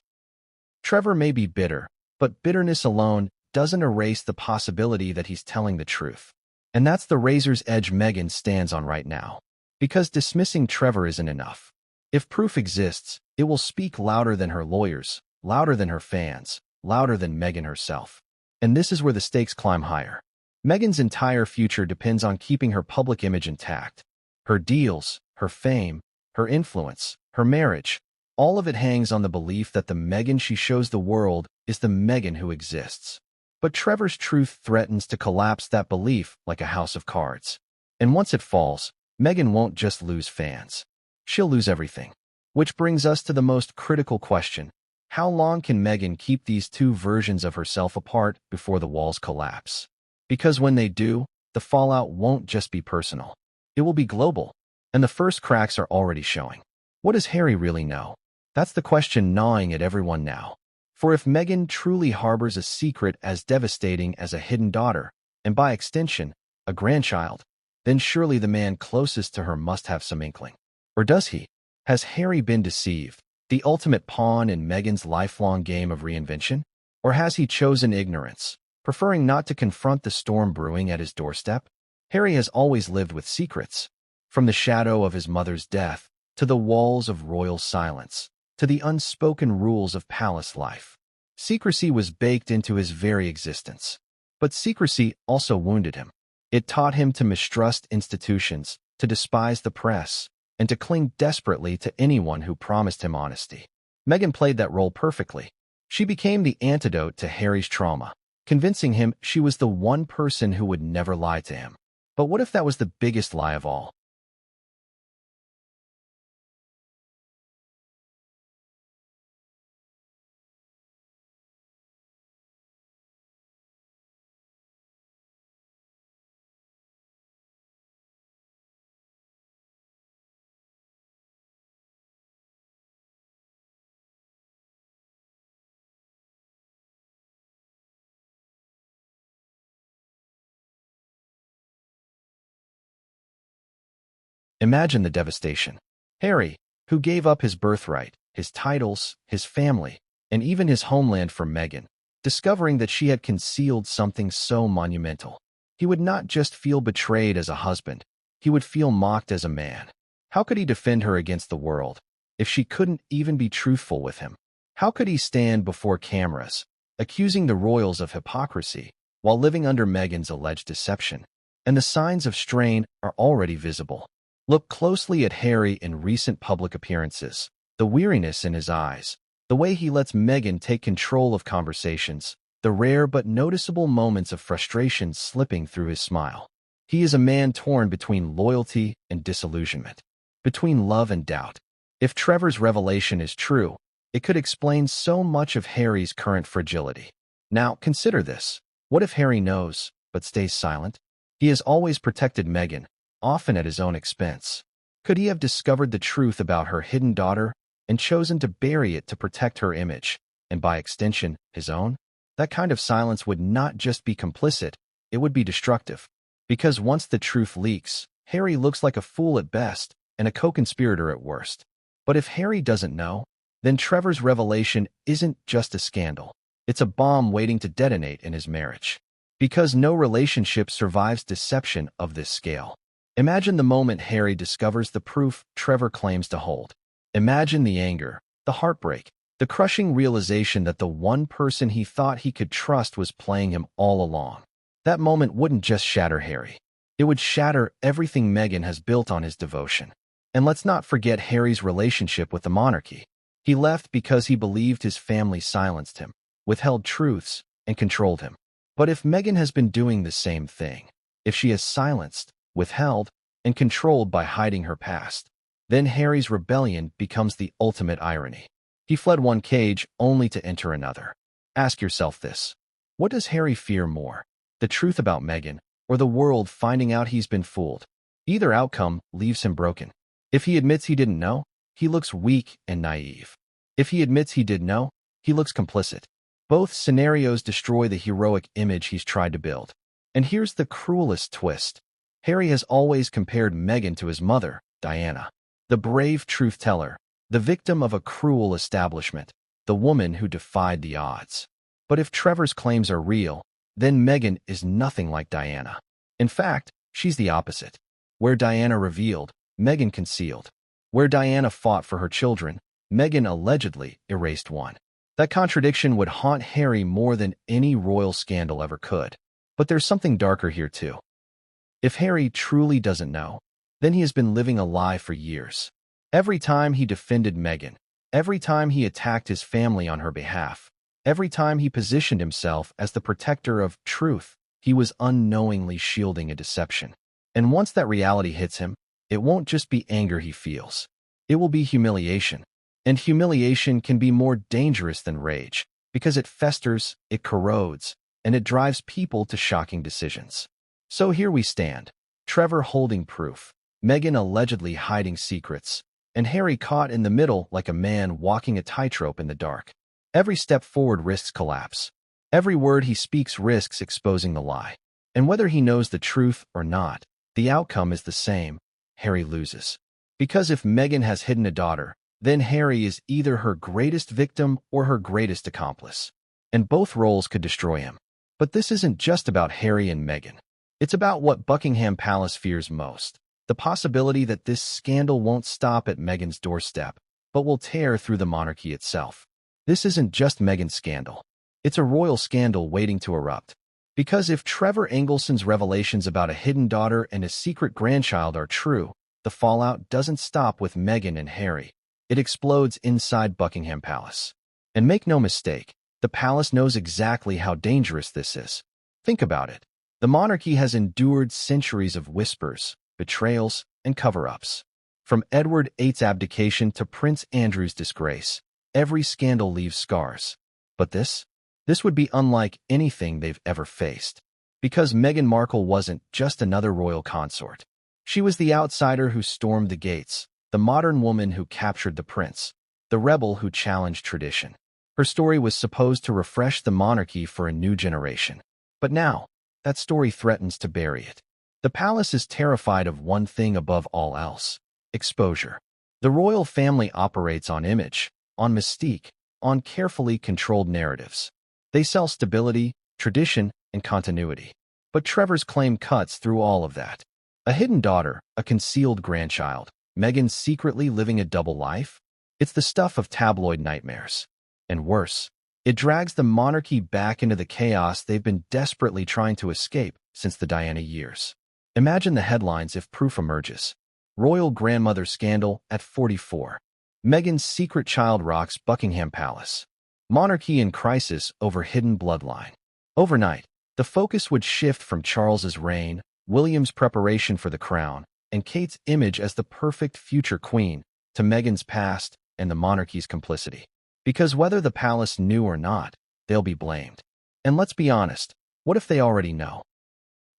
Trevor may be bitter, but bitterness alone doesn't erase the possibility that he's telling the truth. And that's the razor's edge Meghan stands on right now. Because dismissing Trevor isn't enough. If proof exists, it will speak louder than her lawyers, louder than her fans, louder than Meghan herself. And this is where the stakes climb higher. Meghan's entire future depends on keeping her public image intact. Her deals, her fame, her influence, her marriage, all of it hangs on the belief that the Meghan she shows the world is the Meghan who exists. But Trevor's truth threatens to collapse that belief like a house of cards. And once it falls, Meghan won't just lose fans. She'll lose everything. Which brings us to the most critical question. How long can Meghan keep these two versions of herself apart before the walls collapse? Because when they do, the fallout won't just be personal. It will be global. And the first cracks are already showing. What does Harry really know? That's the question gnawing at everyone now. For if Meghan truly harbors a secret as devastating as a hidden daughter, and by extension, a grandchild, then surely the man closest to her must have some inkling. Or does he? Has Harry been deceived, the ultimate pawn in Meghan's lifelong game of reinvention? Or has he chosen ignorance, preferring not to confront the storm brewing at his doorstep? Harry has always lived with secrets, from the shadow of his mother's death, to the walls of royal silence, to the unspoken rules of palace life. Secrecy was baked into his very existence. But secrecy also wounded him. It taught him to mistrust institutions, to despise the press, and to cling desperately to anyone who promised him honesty. Meghan played that role perfectly. She became the antidote to Harry's trauma, convincing him she was the one person who would never lie to him. But what if that was the biggest lie of all? Imagine the devastation. Harry, who gave up his birthright, his titles, his family, and even his homeland for Meghan, discovering that she had concealed something so monumental. He would not just feel betrayed as a husband, he would feel mocked as a man. How could he defend her against the world if she couldn't even be truthful with him? How could he stand before cameras, accusing the royals of hypocrisy while living under Meghan's alleged deception? And the signs of strain are already visible. Look closely at Harry in recent public appearances, the weariness in his eyes, the way he lets Meghan take control of conversations, the rare but noticeable moments of frustration slipping through his smile. He is a man torn between loyalty and disillusionment, between love and doubt. If Trevor's revelation is true, it could explain so much of Harry's current fragility. Now, consider this. What if Harry knows, but stays silent? He has always protected Meghan, often at his own expense. Could he have discovered the truth about her hidden daughter and chosen to bury it to protect her image, and by extension, his own? That kind of silence would not just be complicit, it would be destructive. Because once the truth leaks, Harry looks like a fool at best and a co-conspirator at worst. But if Harry doesn't know, then Trevor's revelation isn't just a scandal. It's a bomb waiting to detonate in his marriage. Because no relationship survives deception of this scale. Imagine the moment Harry discovers the proof Trevor claims to hold. Imagine the anger, the heartbreak, the crushing realization that the one person he thought he could trust was playing him all along. That moment wouldn't just shatter Harry. It would shatter everything Meghan has built on his devotion. And let's not forget Harry's relationship with the monarchy. He left because he believed his family silenced him, withheld truths, and controlled him. But if Meghan has been doing the same thing, if she is silenced, withheld, and controlled by hiding her past, then Harry's rebellion becomes the ultimate irony. He fled one cage only to enter another. Ask yourself this. What does Harry fear more? The truth about Meghan, or the world finding out he's been fooled? Either outcome leaves him broken. If he admits he didn't know, he looks weak and naive. If he admits he did know, he looks complicit. Both scenarios destroy the heroic image he's tried to build. And here's the cruelest twist. Harry has always compared Meghan to his mother, Diana, the brave truth-teller, the victim of a cruel establishment, the woman who defied the odds. But if Trevor's claims are real, then Meghan is nothing like Diana. In fact, she's the opposite. Where Diana revealed, Meghan concealed. Where Diana fought for her children, Meghan allegedly erased one. That contradiction would haunt Harry more than any royal scandal ever could. But there's something darker here too. If Harry truly doesn't know, then he has been living a lie for years. Every time he defended Meghan, every time he attacked his family on her behalf, every time he positioned himself as the protector of truth, he was unknowingly shielding a deception. And once that reality hits him, it won't just be anger he feels. It will be humiliation. And humiliation can be more dangerous than rage, because it festers, it corrodes, and it drives people to shocking decisions. So here we stand, Trevor holding proof, Meghan allegedly hiding secrets, and Harry caught in the middle like a man walking a tightrope in the dark. Every step forward risks collapse. Every word he speaks risks exposing the lie. And whether he knows the truth or not, the outcome is the same. Harry loses. Because if Meghan has hidden a daughter, then Harry is either her greatest victim or her greatest accomplice. And both roles could destroy him. But this isn't just about Harry and Meghan. It's about what Buckingham Palace fears most. The possibility that this scandal won't stop at Meghan's doorstep, but will tear through the monarchy itself. This isn't just Meghan's scandal. It's a royal scandal waiting to erupt. Because if Trevor Engelson's revelations about a hidden daughter and a secret grandchild are true, the fallout doesn't stop with Meghan and Harry. It explodes inside Buckingham Palace. And make no mistake, the palace knows exactly how dangerous this is. Think about it. The monarchy has endured centuries of whispers, betrayals, and cover-ups. From Edward VIII's abdication to Prince Andrew's disgrace, every scandal leaves scars. But this would be unlike anything they've ever faced. Because Meghan Markle wasn't just another royal consort. She was the outsider who stormed the gates, the modern woman who captured the prince, the rebel who challenged tradition. Her story was supposed to refresh the monarchy for a new generation. But now, that story threatens to bury it. The palace is terrified of one thing above all else: exposure. The royal family operates on image, on mystique, on carefully controlled narratives. They sell stability, tradition, and continuity. But Trevor's claim cuts through all of that. A hidden daughter, a concealed grandchild, Meghan secretly living a double life? It's the stuff of tabloid nightmares. And worse, it drags the monarchy back into the chaos they've been desperately trying to escape since the Diana years. Imagine the headlines if proof emerges. Royal grandmother scandal at 44. Meghan's secret child rocks Buckingham Palace. Monarchy in crisis over hidden bloodline. Overnight, the focus would shift from Charles's reign, William's preparation for the crown, and Kate's image as the perfect future queen, to Meghan's past and the monarchy's complicity. Because whether the palace knew or not, they'll be blamed. And let's be honest, what if they already know?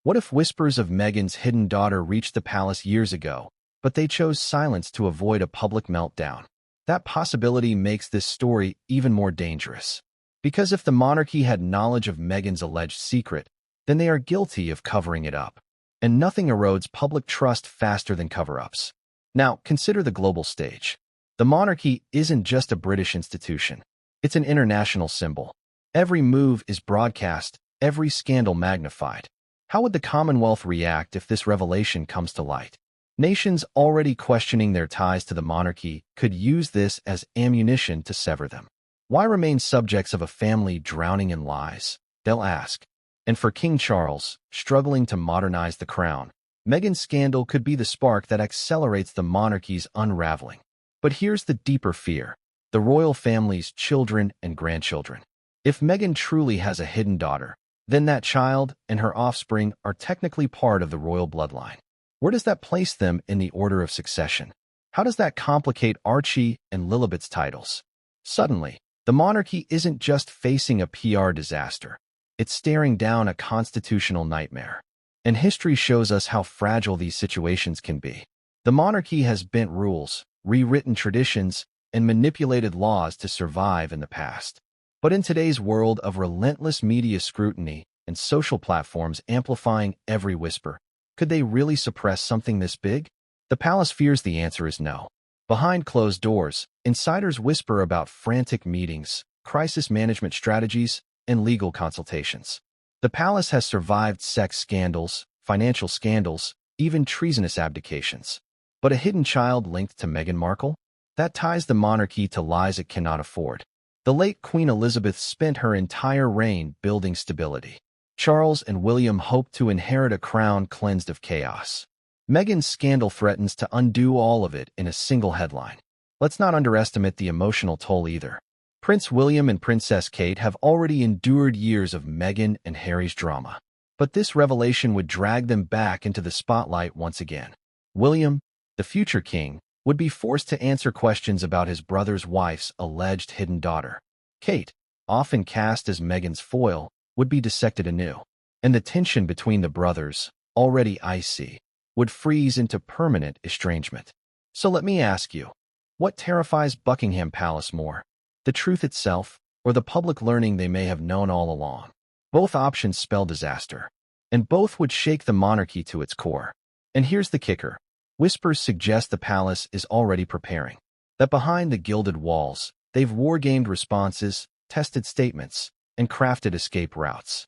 What if whispers of Meghan's hidden daughter reached the palace years ago, but they chose silence to avoid a public meltdown? That possibility makes this story even more dangerous. Because if the monarchy had knowledge of Meghan's alleged secret, then they are guilty of covering it up. And nothing erodes public trust faster than cover-ups. Now, consider the global stage. The monarchy isn't just a British institution. It's an international symbol. Every move is broadcast, every scandal magnified. How would the Commonwealth react if this revelation comes to light? Nations already questioning their ties to the monarchy could use this as ammunition to sever them. Why remain subjects of a family drowning in lies? They'll ask. And for King Charles, struggling to modernize the crown, Meghan's scandal could be the spark that accelerates the monarchy's unraveling. But here's the deeper fear: the royal family's children and grandchildren. If Meghan truly has a hidden daughter, then that child and her offspring are technically part of the royal bloodline. Where does that place them in the order of succession? How does that complicate Archie and Lilibet's titles? Suddenly, the monarchy isn't just facing a PR disaster. It's staring down a constitutional nightmare. And history shows us how fragile these situations can be. The monarchy has bent rules, rewritten traditions, and manipulated laws to survive in the past. But in today's world of relentless media scrutiny and social platforms amplifying every whisper, could they really suppress something this big? The palace fears the answer is no. Behind closed doors, insiders whisper about frantic meetings, crisis management strategies, and legal consultations. The palace has survived sex scandals, financial scandals, even treasonous abdications. But a hidden child linked to Meghan Markle? That ties the monarchy to lies it cannot afford. The late Queen Elizabeth spent her entire reign building stability. Charles and William hoped to inherit a crown cleansed of chaos. Meghan's scandal threatens to undo all of it in a single headline. Let's not underestimate the emotional toll either. Prince William and Princess Kate have already endured years of Meghan and Harry's drama. But this revelation would drag them back into the spotlight once again. William, the future king, would be forced to answer questions about his brother's wife's alleged hidden daughter. Kate, often cast as Meghan's foil, would be dissected anew. And the tension between the brothers, already icy, would freeze into permanent estrangement. So let me ask you, what terrifies Buckingham Palace more? The truth itself, or the public learning they may have known all along? Both options spell disaster, and both would shake the monarchy to its core. And here's the kicker. Whispers suggest the palace is already preparing. That behind the gilded walls, they've wargamed responses, tested statements, and crafted escape routes.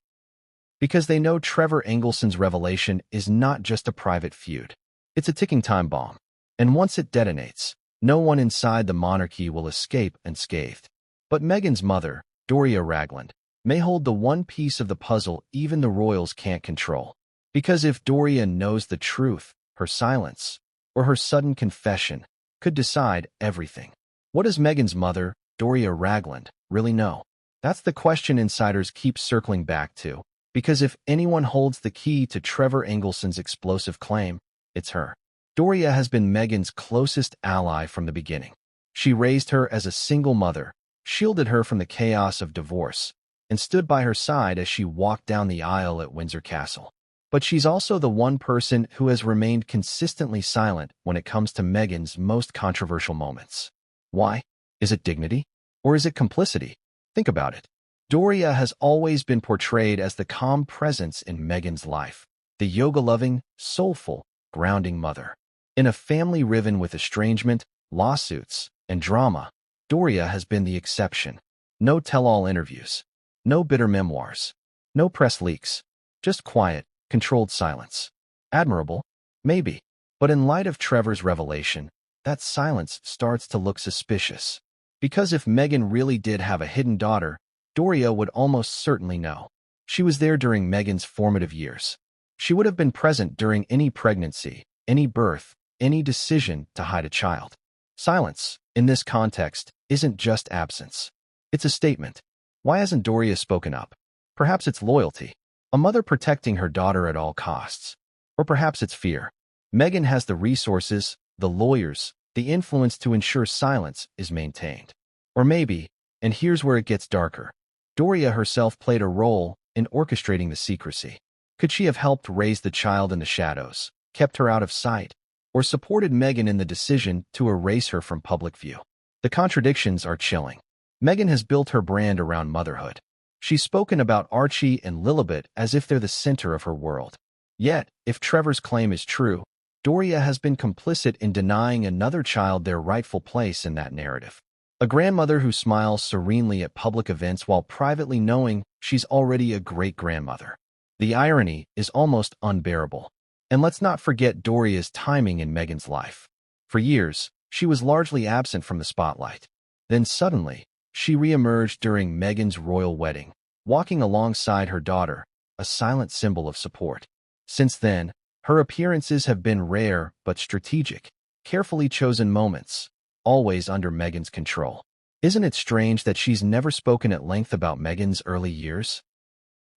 Because they know Trevor Engelson's revelation is not just a private feud. It's a ticking time bomb. And once it detonates, no one inside the monarchy will escape unscathed. But Meghan's mother, Doria Ragland, may hold the one piece of the puzzle even the royals can't control. Because if Doria knows the truth, her silence, or her sudden confession, could decide everything. What does Meghan's mother, Doria Ragland, really know? That's the question insiders keep circling back to. Because if anyone holds the key to Trevor Engelson's explosive claim, it's her. Doria has been Meghan's closest ally from the beginning. She raised her as a single mother, shielded her from the chaos of divorce, and stood by her side as she walked down the aisle at Windsor Castle. But she's also the one person who has remained consistently silent when it comes to Meghan's most controversial moments. Why? Is it dignity? Or is it complicity? Think about it. Doria has always been portrayed as the calm presence in Meghan's life. the yoga-loving, soulful, grounding mother. In a family riven with estrangement, lawsuits, and drama, Doria has been the exception. No tell-all interviews. No bitter memoirs. No press leaks. Just quiet, controlled silence. Admirable? Maybe. But in light of Trevor's revelation, that silence starts to look suspicious. Because if Meghan really did have a hidden daughter, Doria would almost certainly know. She was there during Meghan's formative years. She would have been present during any pregnancy, any birth, any decision to hide a child. Silence, in this context, isn't just absence. It's a statement. Why hasn't Doria spoken up? Perhaps it's loyalty. A mother protecting her daughter at all costs. Or perhaps it's fear. Meghan has the resources, the lawyers, the influence to ensure silence is maintained. Or maybe, and here's where it gets darker, Doria herself played a role in orchestrating the secrecy. Could she have helped raise the child in the shadows, kept her out of sight, or supported Meghan in the decision to erase her from public view? The contradictions are chilling. Meghan has built her brand around motherhood. She's spoken about Archie and Lilibet as if they're the center of her world. Yet, if Trevor's claim is true, Doria has been complicit in denying another child their rightful place in that narrative. A grandmother who smiles serenely at public events while privately knowing she's already a great-grandmother. The irony is almost unbearable. And let's not forget Doria's timing in Meghan's life. For years, she was largely absent from the spotlight. Then suddenly, she re-emerged during Meghan's royal wedding, walking alongside her daughter, a silent symbol of support. Since then, her appearances have been rare but strategic, carefully chosen moments, always under Meghan's control. Isn't it strange that she's never spoken at length about Meghan's early years?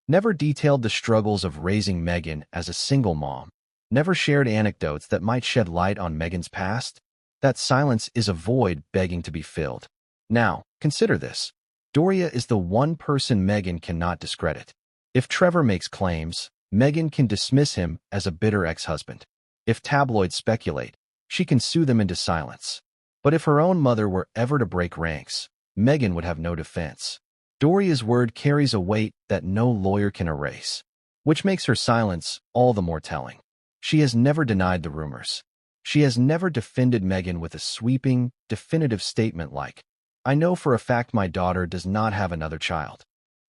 Never detailed the struggles of raising Meghan as a single mom? Never shared anecdotes that might shed light on Meghan's past? That silence is a void begging to be filled. Now, consider this. Doria is the one person Meghan cannot discredit. If Trevor makes claims, Meghan can dismiss him as a bitter ex-husband. If tabloids speculate, she can sue them into silence. But if her own mother were ever to break ranks, Meghan would have no defense. Doria's word carries a weight that no lawyer can erase, which makes her silence all the more telling. She has never denied the rumors. She has never defended Meghan with a sweeping, definitive statement like, "I know for a fact my daughter does not have another child."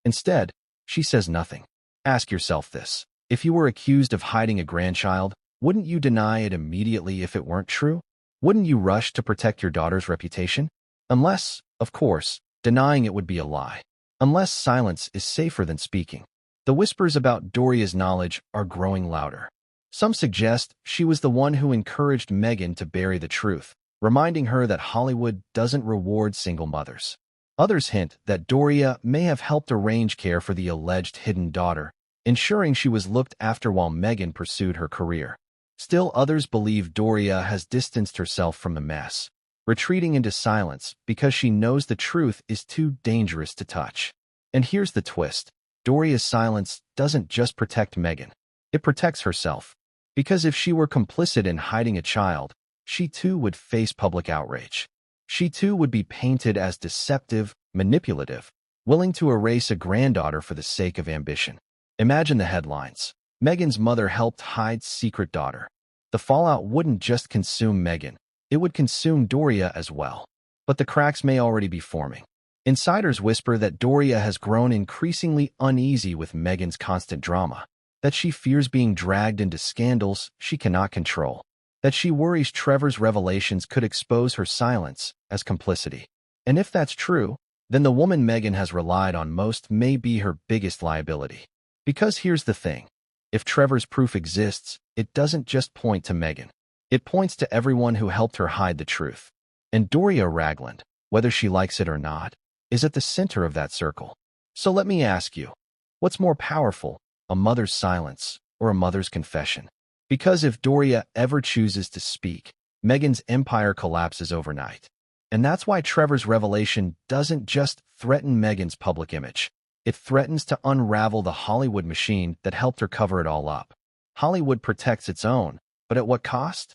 Instead, she says nothing. Ask yourself this. If you were accused of hiding a grandchild, wouldn't you deny it immediately if it weren't true? Wouldn't you rush to protect your daughter's reputation? Unless, of course, denying it would be a lie. Unless silence is safer than speaking. The whispers about Doria's knowledge are growing louder. Some suggest she was the one who encouraged Meghan to bury the truth, reminding her that Hollywood doesn't reward single mothers. Others hint that Doria may have helped arrange care for the alleged hidden daughter, ensuring she was looked after while Meghan pursued her career. Still others believe Doria has distanced herself from the mess, retreating into silence because she knows the truth is too dangerous to touch. And here's the twist. Doria's silence doesn't just protect Meghan. It protects herself. Because if she were complicit in hiding a child, she too would face public outrage. She too would be painted as deceptive, manipulative, willing to erase a granddaughter for the sake of ambition. Imagine the headlines. Meghan's mother helped hide secret daughter. The fallout wouldn't just consume Meghan, it would consume Doria as well. But the cracks may already be forming. Insiders whisper that Doria has grown increasingly uneasy with Meghan's constant drama, that she fears being dragged into scandals she cannot control, that she worries Trevor's revelations could expose her silence as complicity. And if that's true, then the woman Meghan has relied on most may be her biggest liability. Because here's the thing. If Trevor's proof exists, it doesn't just point to Meghan. It points to everyone who helped her hide the truth. And Doria Ragland, whether she likes it or not, is at the center of that circle. So let me ask you, what's more powerful, a mother's silence or a mother's confession? Because if Doria ever chooses to speak, Meghan's empire collapses overnight. And that's why Trevor's revelation doesn't just threaten Meghan's public image. It threatens to unravel the Hollywood machine that helped her cover it all up. Hollywood protects its own, but at what cost?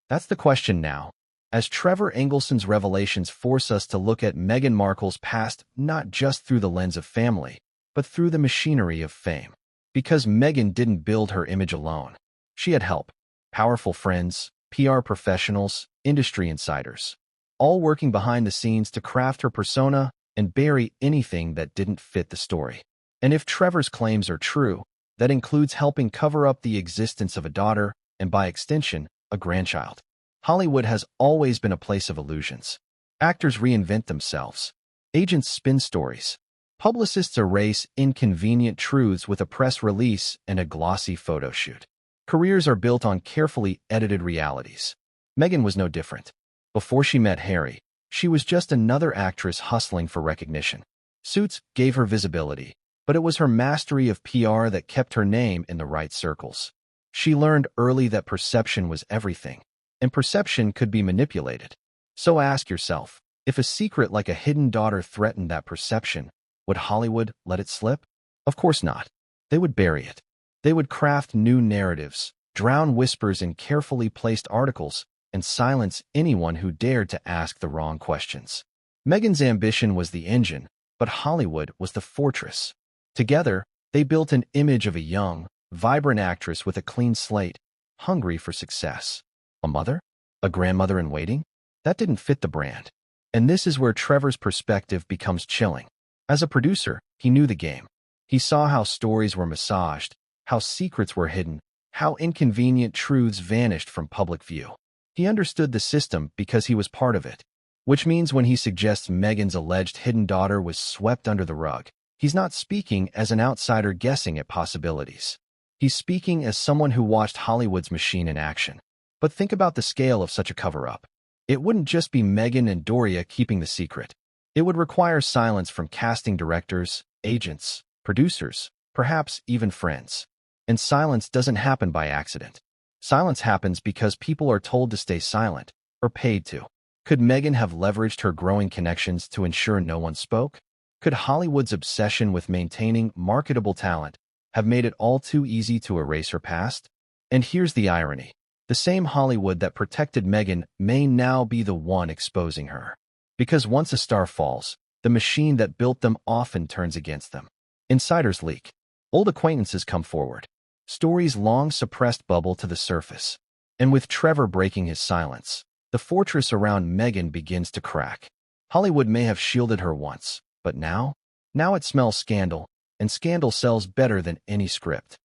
That's the question now, as Trevor Engelson's revelations force us to look at Meghan Markle's past not just through the lens of family, but through the machinery of fame. Because Meghan didn't build her image alone. She had help. Powerful friends, PR professionals, industry insiders, all working behind the scenes to craft her persona and bury anything that didn't fit the story. And if Trevor's claims are true, that includes helping cover up the existence of a daughter and, by extension, a grandchild. Hollywood has always been a place of illusions. Actors reinvent themselves. Agents spin stories. Publicists erase inconvenient truths with a press release and a glossy photo shoot. Careers are built on carefully edited realities. Meghan was no different. Before she met Harry, she was just another actress hustling for recognition. Suits gave her visibility, but it was her mastery of PR that kept her name in the right circles. She learned early that perception was everything, and perception could be manipulated. So ask yourself, if a secret like a hidden daughter threatened that perception, would Hollywood let it slip? Of course not. They would bury it. They would craft new narratives, drown whispers in carefully placed articles, and silence anyone who dared to ask the wrong questions. Meghan's ambition was the engine, but Hollywood was the fortress. Together, they built an image of a young, vibrant actress with a clean slate, hungry for success. A mother? A grandmother in waiting? That didn't fit the brand. And this is where Trevor's perspective becomes chilling. As a producer, he knew the game. He saw how stories were massaged, how secrets were hidden, how inconvenient truths vanished from public view. He understood the system because he was part of it, which means when he suggests Meghan's alleged hidden daughter was swept under the rug, he's not speaking as an outsider guessing at possibilities. He's speaking as someone who watched Hollywood's machine in action. But think about the scale of such a cover-up. It wouldn't just be Meghan and Doria keeping the secret. It would require silence from casting directors, agents, producers, perhaps even friends. And silence doesn't happen by accident. Silence happens because people are told to stay silent, or paid to. Could Meghan have leveraged her growing connections to ensure no one spoke? Could Hollywood's obsession with maintaining marketable talent have made it all too easy to erase her past? And here's the irony. The same Hollywood that protected Meghan may now be the one exposing her. Because once a star falls, the machine that built them often turns against them. Insiders leak. Old acquaintances come forward. Stories long suppressed bubble to the surface. And with Trevor breaking his silence, the fortress around Meghan begins to crack. Hollywood may have shielded her once, but now it smells scandal, and scandal sells better than any script.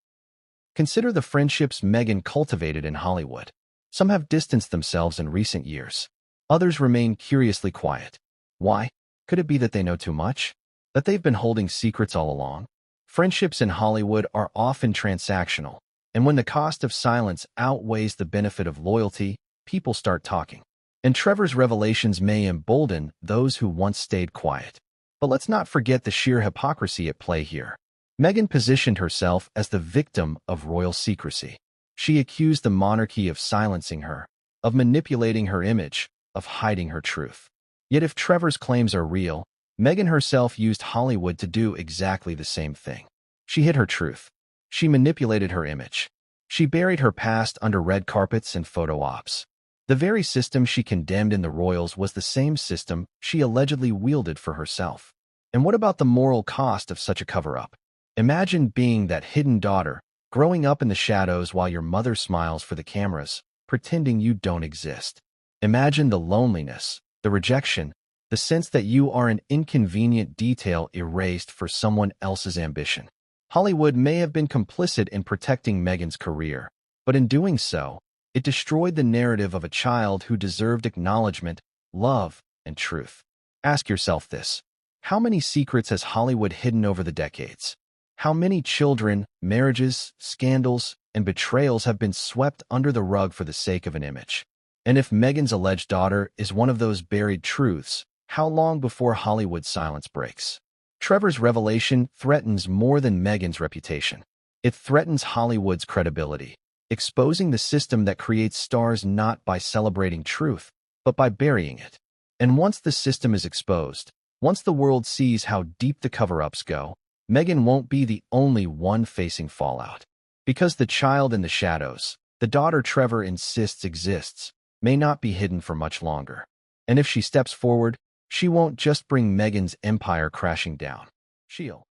Consider the friendships Meghan cultivated in Hollywood. Some have distanced themselves in recent years. Others remain curiously quiet. Why? Could it be that they know too much? That they've been holding secrets all along? Friendships in Hollywood are often transactional, and when the cost of silence outweighs the benefit of loyalty, people start talking. And Trevor's revelations may embolden those who once stayed quiet. But let's not forget the sheer hypocrisy at play here. Meghan positioned herself as the victim of royal secrecy. She accused the monarchy of silencing her, of manipulating her image, of hiding her truth. Yet if Trevor's claims are real, Meghan herself used Hollywood to do exactly the same thing. She hid her truth. She manipulated her image. She buried her past under red carpets and photo ops. The very system she condemned in the royals was the same system she allegedly wielded for herself. And what about the moral cost of such a cover-up? Imagine being that hidden daughter, growing up in the shadows while your mother smiles for the cameras, pretending you don't exist. Imagine the loneliness, the rejection, the sense that you are an inconvenient detail erased for someone else's ambition. Hollywood may have been complicit in protecting Meghan's career, but in doing so, it destroyed the narrative of a child who deserved acknowledgement, love, and truth. Ask yourself this. How many secrets has Hollywood hidden over the decades? How many children, marriages, scandals, and betrayals have been swept under the rug for the sake of an image? And if Meghan's alleged daughter is one of those buried truths, how long before Hollywood's silence breaks? Trevor's revelation threatens more than Meghan's reputation. It threatens Hollywood's credibility, exposing the system that creates stars not by celebrating truth, but by burying it. And once the system is exposed, once the world sees how deep the cover-ups go, Meghan won't be the only one facing fallout. Because the child in the shadows, the daughter Trevor insists exists, may not be hidden for much longer. And if she steps forward, she won't just bring Meghan's empire crashing down. She'll